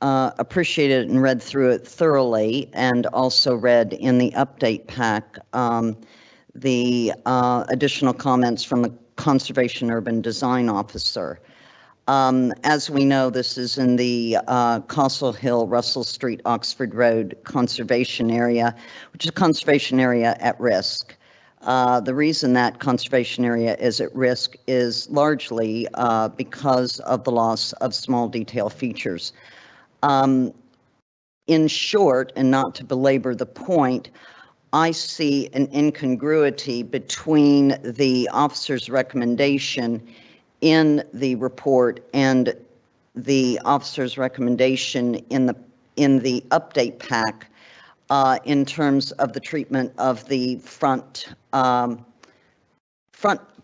appreciated and read through it thoroughly, and also read in the update pack the additional comments from the Conservation Urban Design Officer. As we know, this is in the Castle Hill, Russell Street, Oxford Road Conservation Area, which is a conservation area at risk. The reason that conservation area is at risk is largely because of the loss of small detail features. In short, and not to belabor the point, I see an incongruity between the officer's recommendation in the report and the officer's recommendation in the update pack in terms of the treatment of the front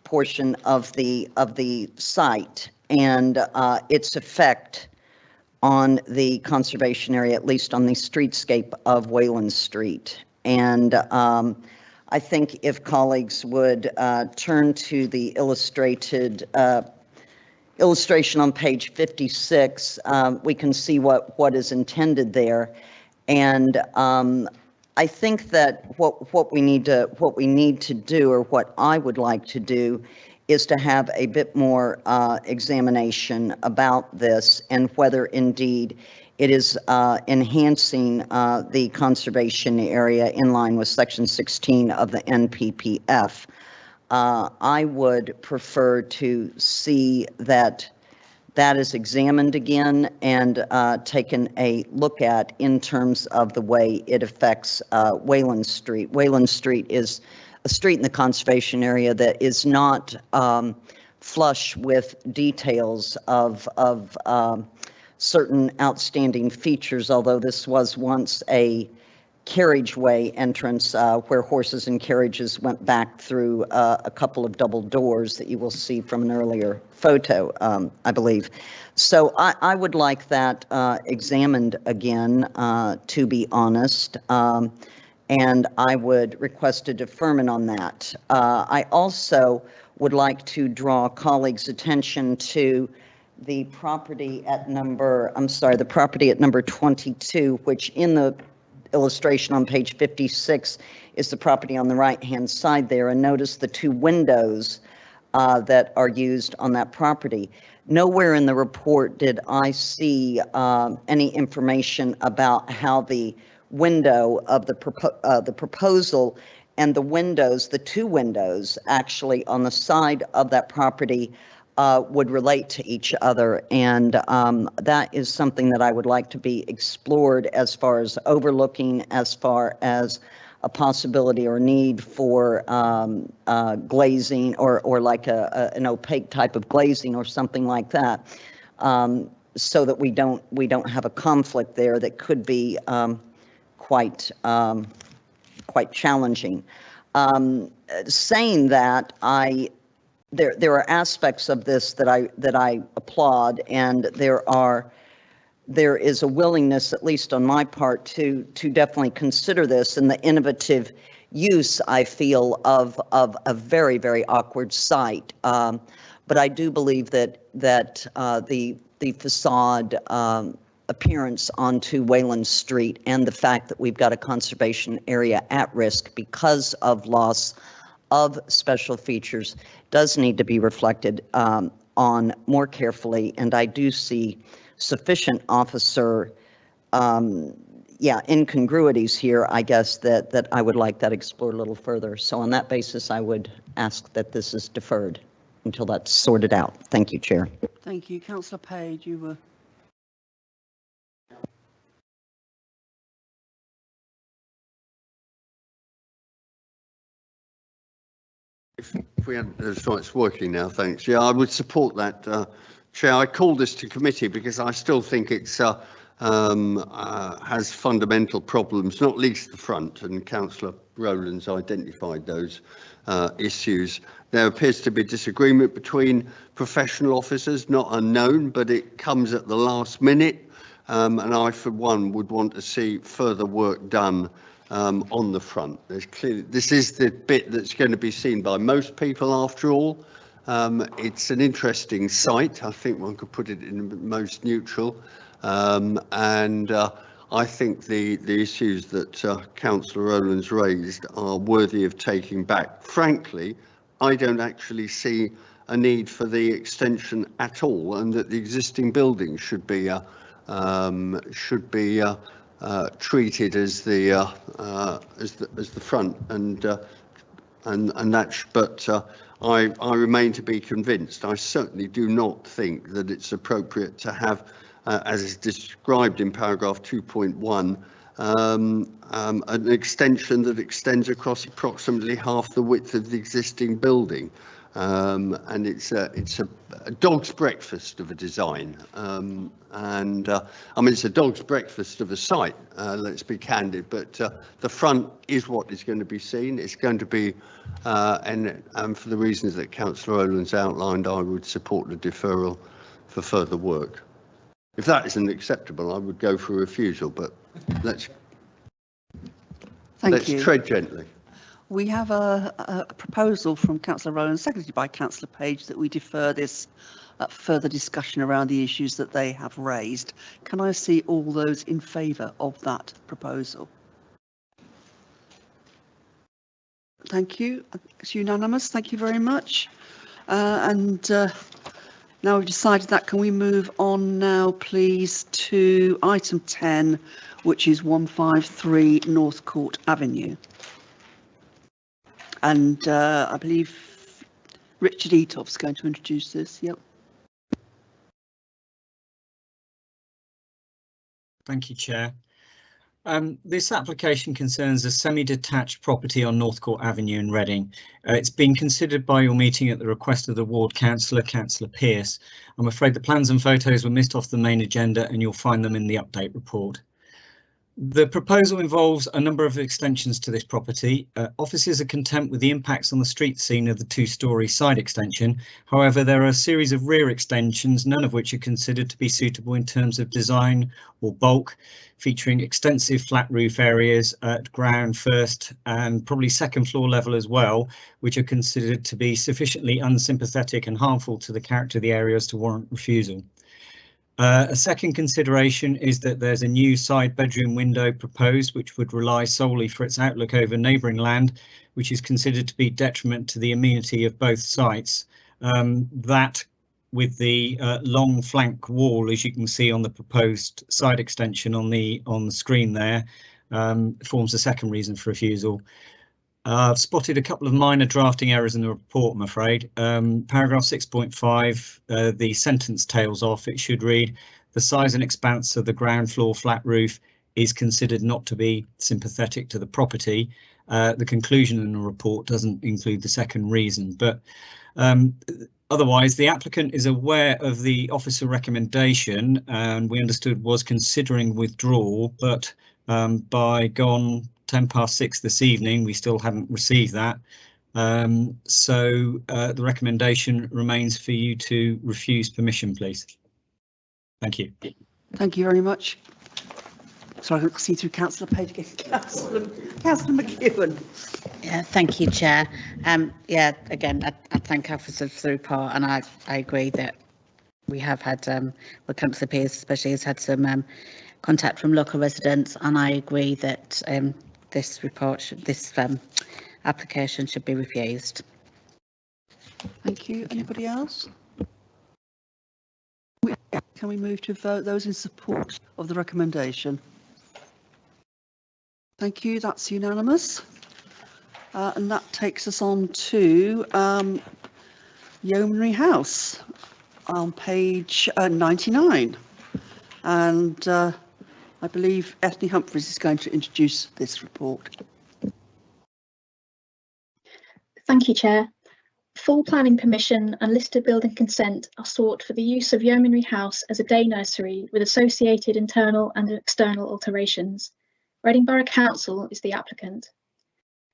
portion of the site and its effect on the conservation area, at least on the streetscape of Wayland Street. And I think if colleagues would turn to the illustration on page 56, we can see what is intended there. And I think that what we need to do, or what I would like to do, is to have a bit more examination about this and whether indeed it is enhancing the conservation area in line with section 16 of the NPPF. I would prefer to see that is examined again and taken a look at in terms of the way it affects Wayland Street. Wayland Street is a street in the conservation area that is not flush with details of certain outstanding features, although this was once a carriageway entrance where horses and carriages went back through a couple of double doors that you will see from an earlier photo, I believe. So I would like that examined again, to be honest, and I would request a deferment on that. I also would like to draw colleagues' attention to the property at number 22, which in the illustration on page 56 is the property on the right-hand side there, and notice the two windows that are used on that property. Nowhere in the report did I see any information about how the window of the proposal and the windows, the two windows actually on the side of that property would relate to each other. And that is something that I would like to be explored as far as overlooking, as far as a possibility or need for glazing or like an opaque type of glazing or something like that, so that we don't have a conflict there that could be quite challenging. Saying that, there are aspects of this that I applaud, and there is a willingness, at least on my part, to definitely consider this and the innovative use, I feel, of a very, very awkward site. But I do believe that the facade appearance onto Wayland Street and the fact that we've got a conservation area at risk because of loss of special features does need to be reflected on more carefully. And I do see sufficient officer incongruities here, I guess, that I would like that explored a little further. So on that basis, I would ask that this is deferred until that's sorted out. Thank you, Chair. Thank you. Councillor Page, you were. If we had, it's working now, thanks. Yeah, I would support that, Chair. I called this to committee because I still think it's has fundamental problems, not least the front, and Councillor Rowland's identified those issues. There appears to be disagreement between professional officers, not unknown, but it comes at the last minute, and I, for one, would want to see further work done on the front. There's clearly, this is the bit that's going to be seen by most people after all. It's an interesting site. I think one could put it in most neutral. I think the issues that Councillor Rowland's raised are worthy of taking back. Frankly, I don't actually see a need for the extension at all, and that the existing building should be treated as the front, and that's. But I remain to be convinced. I certainly do not think that it's appropriate to have, as is described in paragraph 2.1, an extension that extends across approximately half the width of the existing building. And it's a dog's breakfast of a design, I mean, it's a dog's breakfast of a site, let's be candid, but the front is what is going to be seen. It's going to be, and for the reasons that Councillor Rowland's outlined, I would support the deferral for further work. If that isn't acceptable, I would go for a refusal, but let's tread gently. We have a proposal from Councillor Rowland, seconded by Councillor Page, that we defer this further discussion around the issues that they have raised. Can I see all those in favour of that proposal? Thank you. It's unanimous. Thank you very much. Now we've decided that, can we move on now, please, to item 10, which is 153 North Court Avenue. And I believe Richard Eatoff's going to introduce this. Yep. Thank you, Chair. This application concerns a semi-detached property on North Court Avenue in Reading. It's been considered by your meeting at the request of the ward councillor, Councillor Pearce. I'm afraid the plans and photos were missed off the main agenda, and you'll find them in the update report. The proposal involves a number of extensions to this property. Officers are content with the impacts on the street scene of the two-storey side extension. However, there are a series of rear extensions, none of which are considered to be suitable in terms of design or bulk, featuring extensive flat roof areas at ground, first and probably second floor level as well, which are considered to be sufficiently unsympathetic and harmful to the character of the areas to warrant refusal. A second consideration is that there's a new side bedroom window proposed, which would rely solely for its outlook over neighbouring land, which is considered to be detriment to the amenity of both sites. That, with the long flank wall, as you can see on the proposed side extension on the screen there, forms the second reason for refusal. I've spotted a couple of minor drafting errors in the report, I'm afraid. Paragraph 6.5, the sentence tails off. It should read, the size and expanse of the ground floor flat roof is considered not to be sympathetic to the property. The conclusion in the report doesn't include the second reason, but otherwise the applicant is aware of the officer recommendation and we understood was considering withdrawal, but by gone 6:10 this evening, we still haven't received that. So the recommendation remains for you to refuse permission, please. Thank you. Thank you very much. Sorry, I can see through Councillor Page again. Councillor McEwen. Yeah, thank you, Chair. Yeah, again, I thank officers for the report, and I agree that we have had, well, Councillor Pearce especially has had some contact from local residents, and I agree that this application should be refused. Thank you. Anybody else? Can we move to vote those in support of the recommendation? Thank you. That's unanimous. And that takes us on to Yeomanry House on page 99. And I believe Ethne Humphries is going to introduce this report. Thank you, Chair. Full planning permission and listed building consent are sought for the use of Yeomanry House as a day nursery with associated internal and external alterations. Reading Borough Council is the applicant.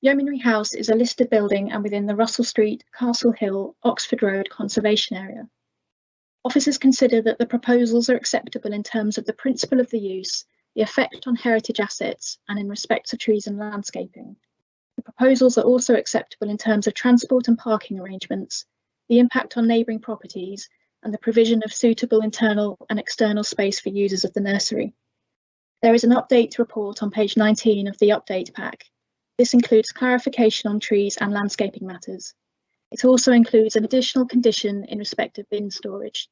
Yeomanry House is a listed building and within the Russell Street, Castle Hill, Oxford Road conservation area. Officers consider that the proposals are acceptable in terms of the principle of the use, the effect on heritage assets, and in respect of trees and landscaping. The proposals are also acceptable in terms of transport and parking arrangements, the impact on neighbouring properties, and the provision of suitable internal and external space for users of the nursery. There is an update report on page 19 of the update pack. This includes clarification on trees and landscaping matters. It also includes an additional condition in respect of bin storage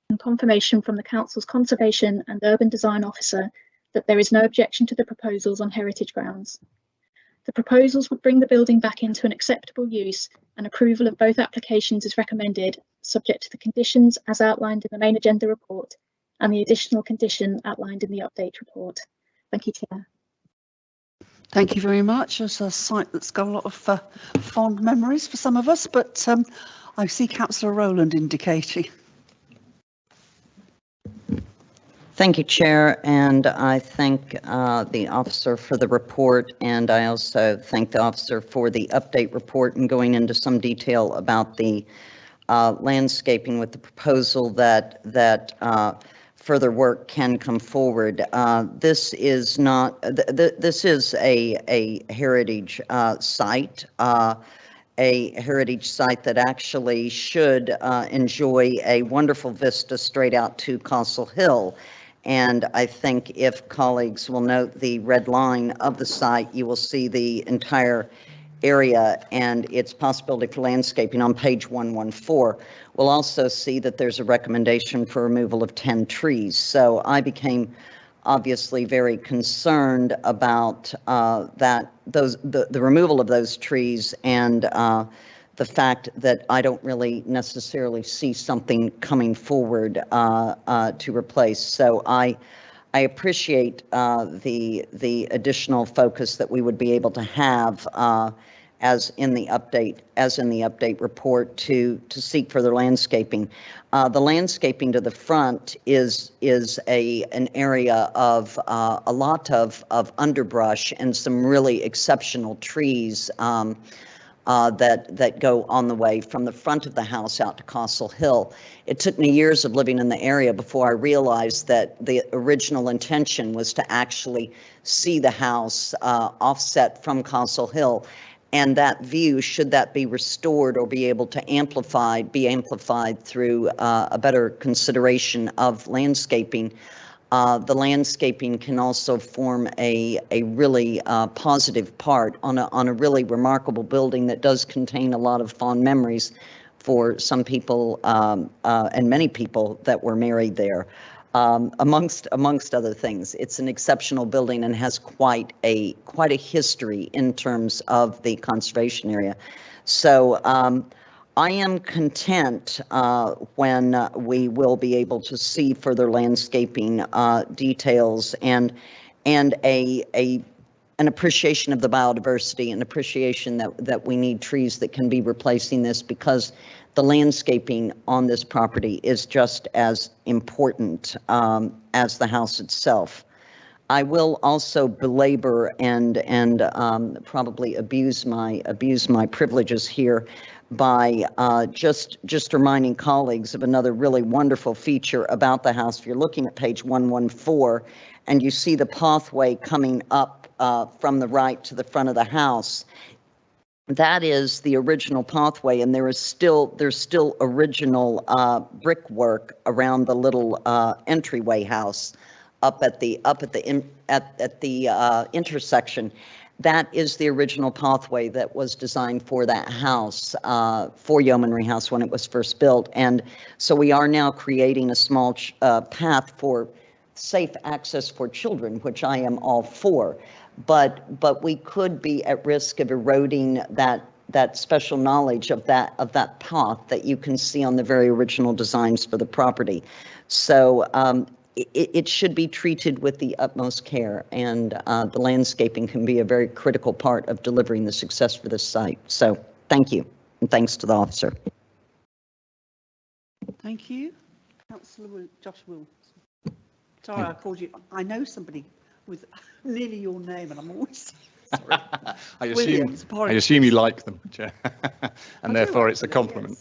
and confirmation from the Council's Conservation and Urban Design Officer that there is no objection to the proposals on heritage grounds. The proposals would bring the building back into an acceptable use, and approval of both applications is recommended, subject to the conditions as outlined in the main agenda report and the additional condition outlined in the update report. Thank you, Chair. Thank you very much. It's a site that's got a lot of fond memories for some of us, but I see Councillor Rowland indicating. Thank you, Chair, and I thank the officer for the report, and I also thank the officer for the update report and going into some detail about the landscaping with the proposal that further work can come forward. This is not. This is a heritage site. A heritage site that actually should enjoy a wonderful vista straight out to Castle Hill. And I think if colleagues will note the red line of the site, you will see the entire area and its possibility for landscaping on page 114. We'll also see that there's a recommendation for removal of 10 trees. So I became obviously very concerned about the removal of those trees and the fact that I don't really necessarily see something coming forward to replace. So I appreciate the additional focus that we would be able to have as in the update report to seek further landscaping. The landscaping to the front is an area of a lot of underbrush and some really exceptional trees that go on the way from the front of the house out to Castle Hill. It took me years of living in the area before I realized that the original intention was to actually see the house offset from Castle Hill. And that view, should that be restored or be able to be amplified through a better consideration of landscaping, the landscaping can also form a really positive part on a really remarkable building that does contain a lot of fond memories for some people and many people that were married there. Amongst other things, it's an exceptional building and has quite a history in terms of the conservation area. So I am content when we will be able to see further landscaping details and an appreciation of the biodiversity, and appreciation that we need trees that can be replacing this, because the landscaping on this property is just as important as the house itself. I will also belabor and probably abuse my privileges here by just reminding colleagues of another really wonderful feature about the house. If you're looking at page 114 and you see the pathway coming up from the right to the front of the house, that is the original pathway, and there's still original brickwork around the little entryway house up at the intersection. That is the original pathway that was designed for that house, for Yeomanry House when it was first built. And so we are now creating a small path for safe access for children, which I am all for. But we could be at risk of eroding that special knowledge of that path that you can see on the very original designs for the property. So it should be treated with the utmost care, and the landscaping can be a very critical part of delivering the success for this site. So thank you, and thanks to the officer. Thank you. Councillor Josh Wilson. Sorry, I called you. I know somebody with nearly your name, and I'm always sorry. I assume you like them, Chair, and therefore it's a compliment.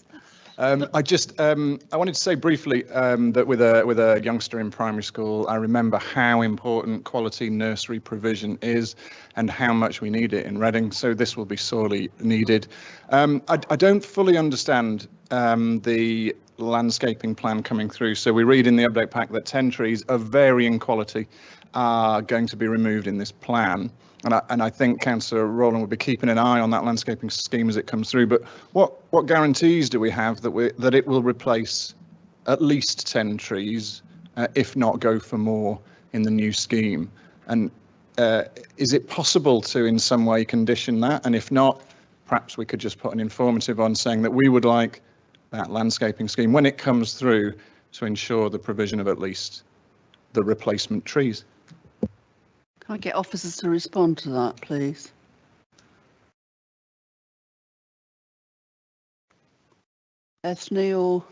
Yes. I wanted to say briefly that with a youngster in primary school, I remember how important quality nursery provision is and how much we need it in Reading. So this will be sorely needed. I don't fully understand the landscaping plan coming through. So we read in the update pack that 10 trees of varying quality are going to be removed in this plan. And I think Councillor Rowland will be keeping an eye on that landscaping scheme as it comes through. But what guarantees do we have that it will replace at least 10 trees, if not go for more in the new scheme? And is it possible to in some way condition that? And if not, perhaps we could just put an informative on saying that we would like that landscaping scheme when it comes through to ensure the provision of at least the replacement trees. Can I get officers to respond to that, please? Ethne or?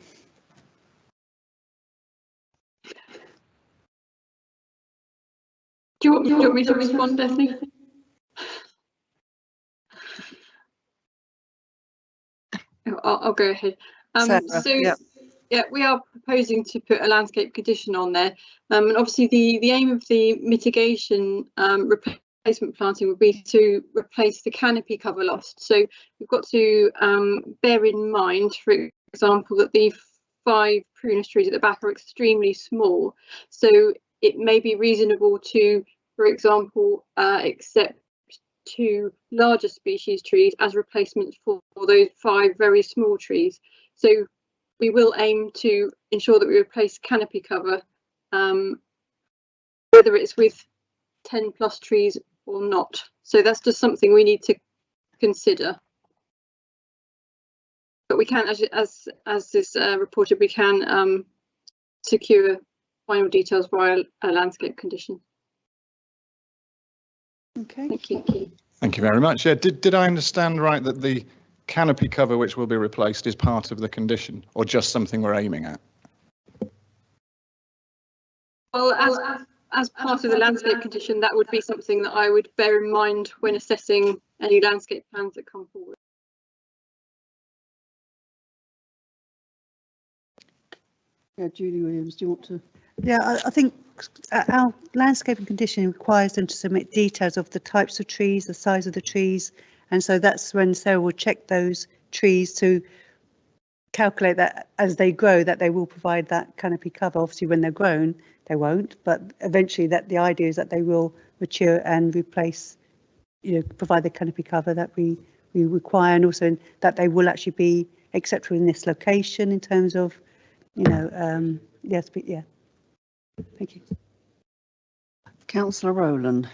Do you want me to respond, Ethne? I'll go ahead. Yeah, we are proposing to put a landscape condition on there, and obviously the aim of the mitigation replacement planting would be to replace the canopy cover lost. So we've got to bear in mind, for example, that the 5 prunus trees at the back are extremely small, so it may be reasonable to, for example, accept 2 larger species trees as replacements for those 5 very small trees. So we will aim to ensure that we replace canopy cover, whether it's with 10 plus trees or not. So that's just something we need to consider. But we can, as this reported, we can secure final details via a landscape condition. Okay. Thank you. Thank you very much. Yeah, did I understand right that the canopy cover which will be replaced is part of the condition, or just something we're aiming at? Well, as part of the landscape condition, that would be something that I would bear in mind when assessing any landscape plans that come forward. Yeah, Julie Williams, do you want to? Yeah, I think our landscaping condition requires them to submit details of the types of trees, the size of the trees, and so that's when Sarah will check those trees to calculate that as they grow, that they will provide that canopy cover. Obviously, when they're grown, they won't, but eventually that the idea is that they will mature and replace, provide the canopy cover that we require, and also that they will actually be acceptable in this location in terms of, yes, but yeah. Thank you. Councillor Rowland.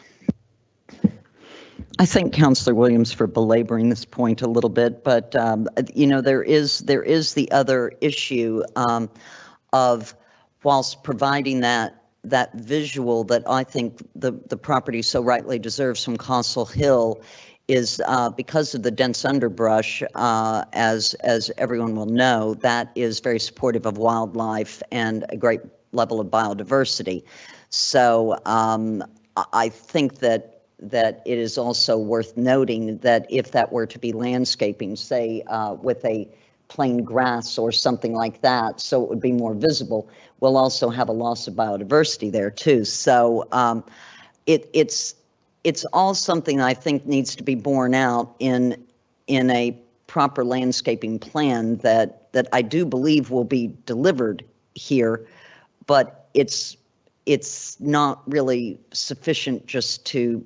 I thank Councillor Williams for belaboring this point a little bit, but there is the other issue of, whilst providing that visual that I think the property so rightly deserves from Castle Hill, is because of the dense underbrush, as everyone will know, that is very supportive of wildlife and a great level of biodiversity. So I think that it is also worth noting that if that were to be landscaping, say with a plain grass or something like that, so it would be more visible, we'll also have a loss of biodiversity there too. So it's all something I think needs to be borne out in a proper landscaping plan that I do believe will be delivered here, but it's not really sufficient just to,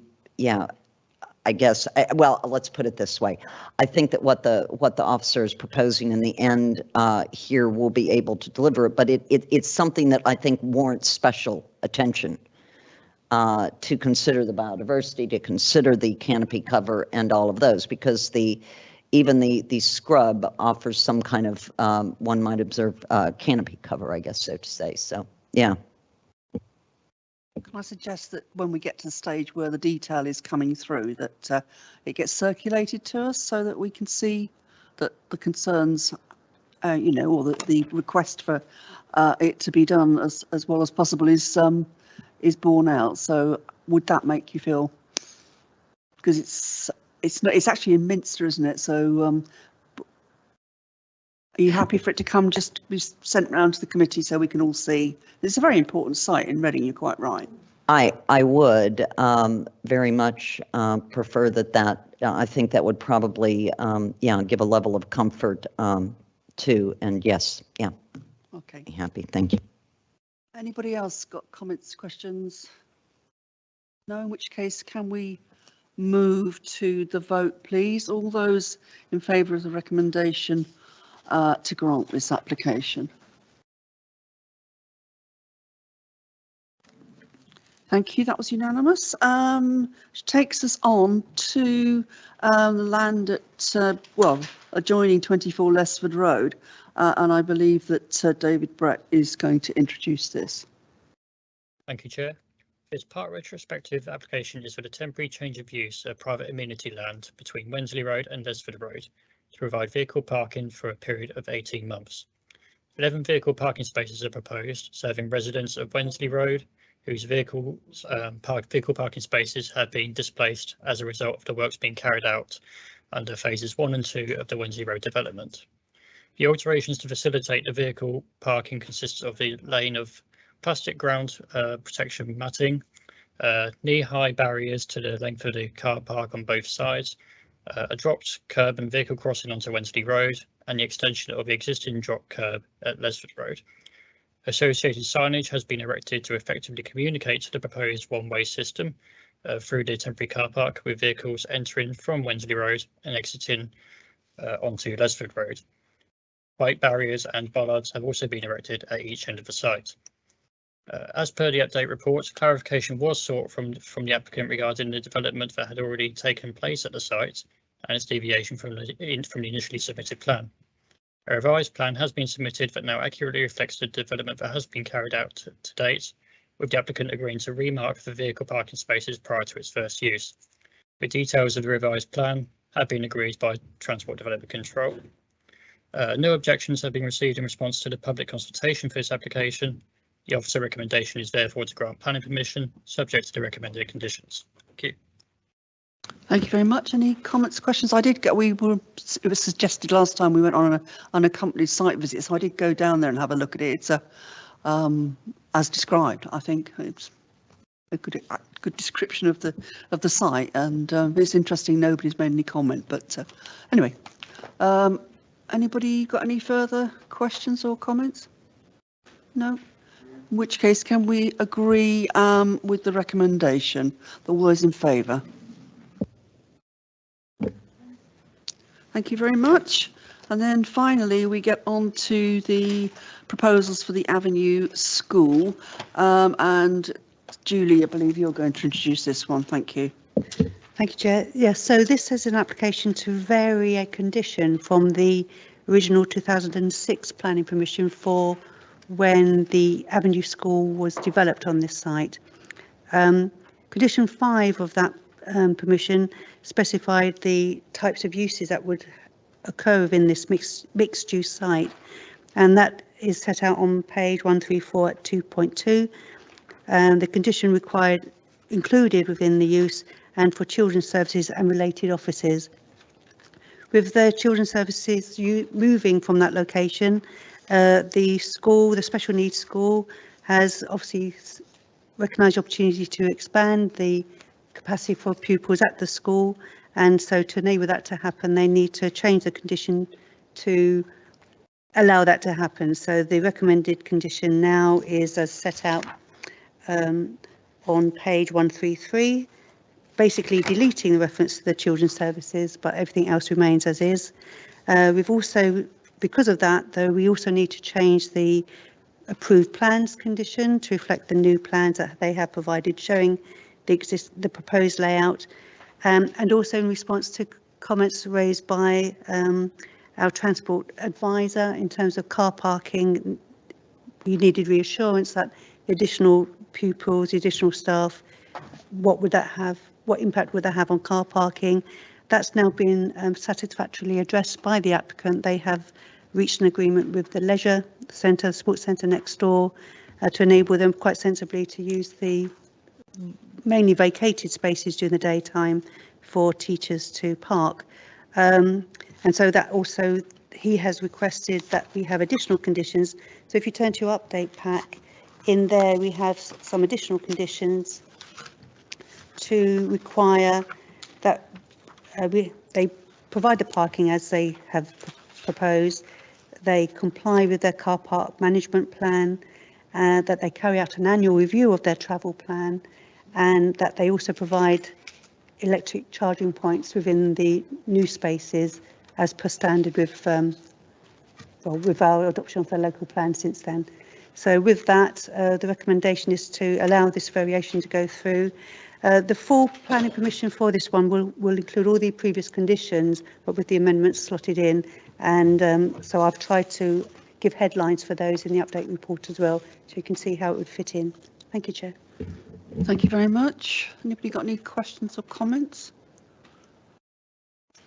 I guess, well, let's put it this way. I think that what the officer is proposing in the end here will be able to deliver it, but it's something that I think warrants special attention. To consider the biodiversity, to consider the canopy cover and all of those, because even the scrub offers some kind of, one might observe, canopy cover, I guess, so to say. So, yeah. Can I suggest that when we get to the stage where the detail is coming through, that it gets circulated to us so that we can see that the concerns, or the request for it to be done as well as possible is borne out. So would that make you feel, because it's actually in Minster, isn't it? So are you happy for it to come, just be sent round to the committee so we can all see? It's a very important site in Reading, you're quite right. I would very much prefer that. I think that would probably give a level of comfort too. And yes, yeah. Okay. Happy. Thank you. Anybody else got comments, questions? No, in which case can we move to the vote, please? All those in favour of the recommendation to grant this application. Thank you, that was unanimous. Which takes us on to the land at, adjoining 24 Lesford Road. And I believe that David Brett is going to introduce this. Thank you, Chair. This part retrospective application is for the temporary change of use of private amenity land between Wensley Road and Lesford Road to provide vehicle parking for a period of 18 months. 11 vehicle parking spaces are proposed, serving residents of Wensley Road whose vehicle parking spaces have been displaced as a result of the works being carried out under phases 1 and 2 of the Wensley Road development. The alterations to facilitate the vehicle parking consists of the lane of plastic ground protection matting, knee-high barriers to the length of the car park on both sides, a dropped curb and vehicle crossing onto Wensley Road, and the extension of the existing drop curb at Lesford Road. Associated signage has been erected to effectively communicate to the proposed one-way system through the temporary car park, with vehicles entering from Wensley Road and exiting onto Lesford Road. White barriers and bollards have also been erected at each end of the site. As per the update report, clarification was sought from the applicant regarding the development that had already taken place at the site and its deviation from the initially submitted plan. A revised plan has been submitted that now accurately reflects the development that has been carried out to date, with the applicant agreeing to remark the vehicle parking spaces prior to its first use. The details of the revised plan have been agreed by Transport Development Control. No objections have been received in response to the public consultation for this application. The officer recommendation is therefore to grant planning permission, subject to the recommended conditions. Thank you. Thank you very much. Any comments, questions? It was suggested last time we went on a company site visit, so I did go down there and have a look at it. It's as described. I think it's a good description of the site, and it's interesting. Nobody's made any comment, but anyway, anybody got any further questions or comments? No. In which case, can we agree with the recommendation? All those in favour? Thank you very much. And then finally, we get on to the proposals for the Avenue School. And Julie, I believe you're going to introduce this one. Thank you. Thank you, Chair. Yes, so this is an application to vary a condition from the original 2006 planning permission for when the Avenue School was developed on this site. Condition 5 of that permission specified the types of uses that would occur within this mixed use site, and that is set out on page 134 at 2.2. The condition included within the use and for children's services and related offices. With the children's services moving from that location, the special needs school has obviously recognised the opportunity to expand the capacity for pupils at the school, and so to enable that to happen they need to change the condition to allow that to happen. So the recommended condition now is as set out on page 133, basically deleting the reference to the children's services, but everything else remains as is. We've also, because of that though, we also need to change the approved plans condition to reflect the new plans that they have provided showing the proposed layout, and also in response to comments raised by our transport advisor in terms of car parking. We needed reassurance that the additional pupils, the additional staff, what impact would that have on car parking? That's now been satisfactorily addressed by the applicant. They have reached an agreement with the leisure centre, sports centre next door, to enable them quite sensibly to use the mainly vacated spaces during the daytime for teachers to park. And so that also, he has requested that we have additional conditions. So if you turn to your update pack, in there we have some additional conditions to require that they provide the parking as they have proposed, they comply with their car park management plan, that they carry out an annual review of their travel plan, and that they also provide electric charging points within the new spaces as per standard with our adoption of the local plan since then. So with that, the recommendation is to allow this variation to go through. The full planning permission for this one will include all the previous conditions, but with the amendments slotted in. And so I've tried to give headlines for those in the update report as well, so you can see how it would fit in. Thank you, Chair. Thank you very much. Anybody got any questions or comments?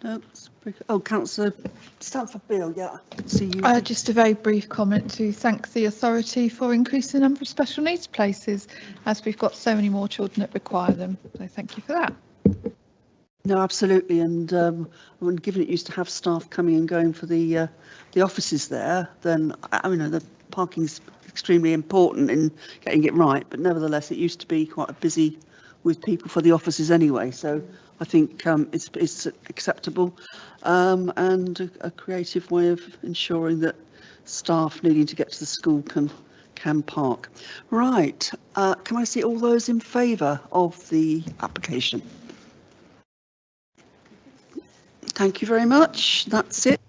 No. Oh, Councillor Stanford Beale, yeah. See you. Just a very brief comment to thank the authority for increasing the number of special needs places, as we've got so many more children that require them. So thank you for that. No, absolutely. And when given it used to have staff coming and going for the offices there, then I mean the parking's extremely important in getting it right. But nevertheless, it used to be quite busy with people for the offices anyway. So I think it's acceptable and a creative way of ensuring that staff needing to get to the school can park. Right. Can I see all those in favour of the application? Thank you very much. That's it.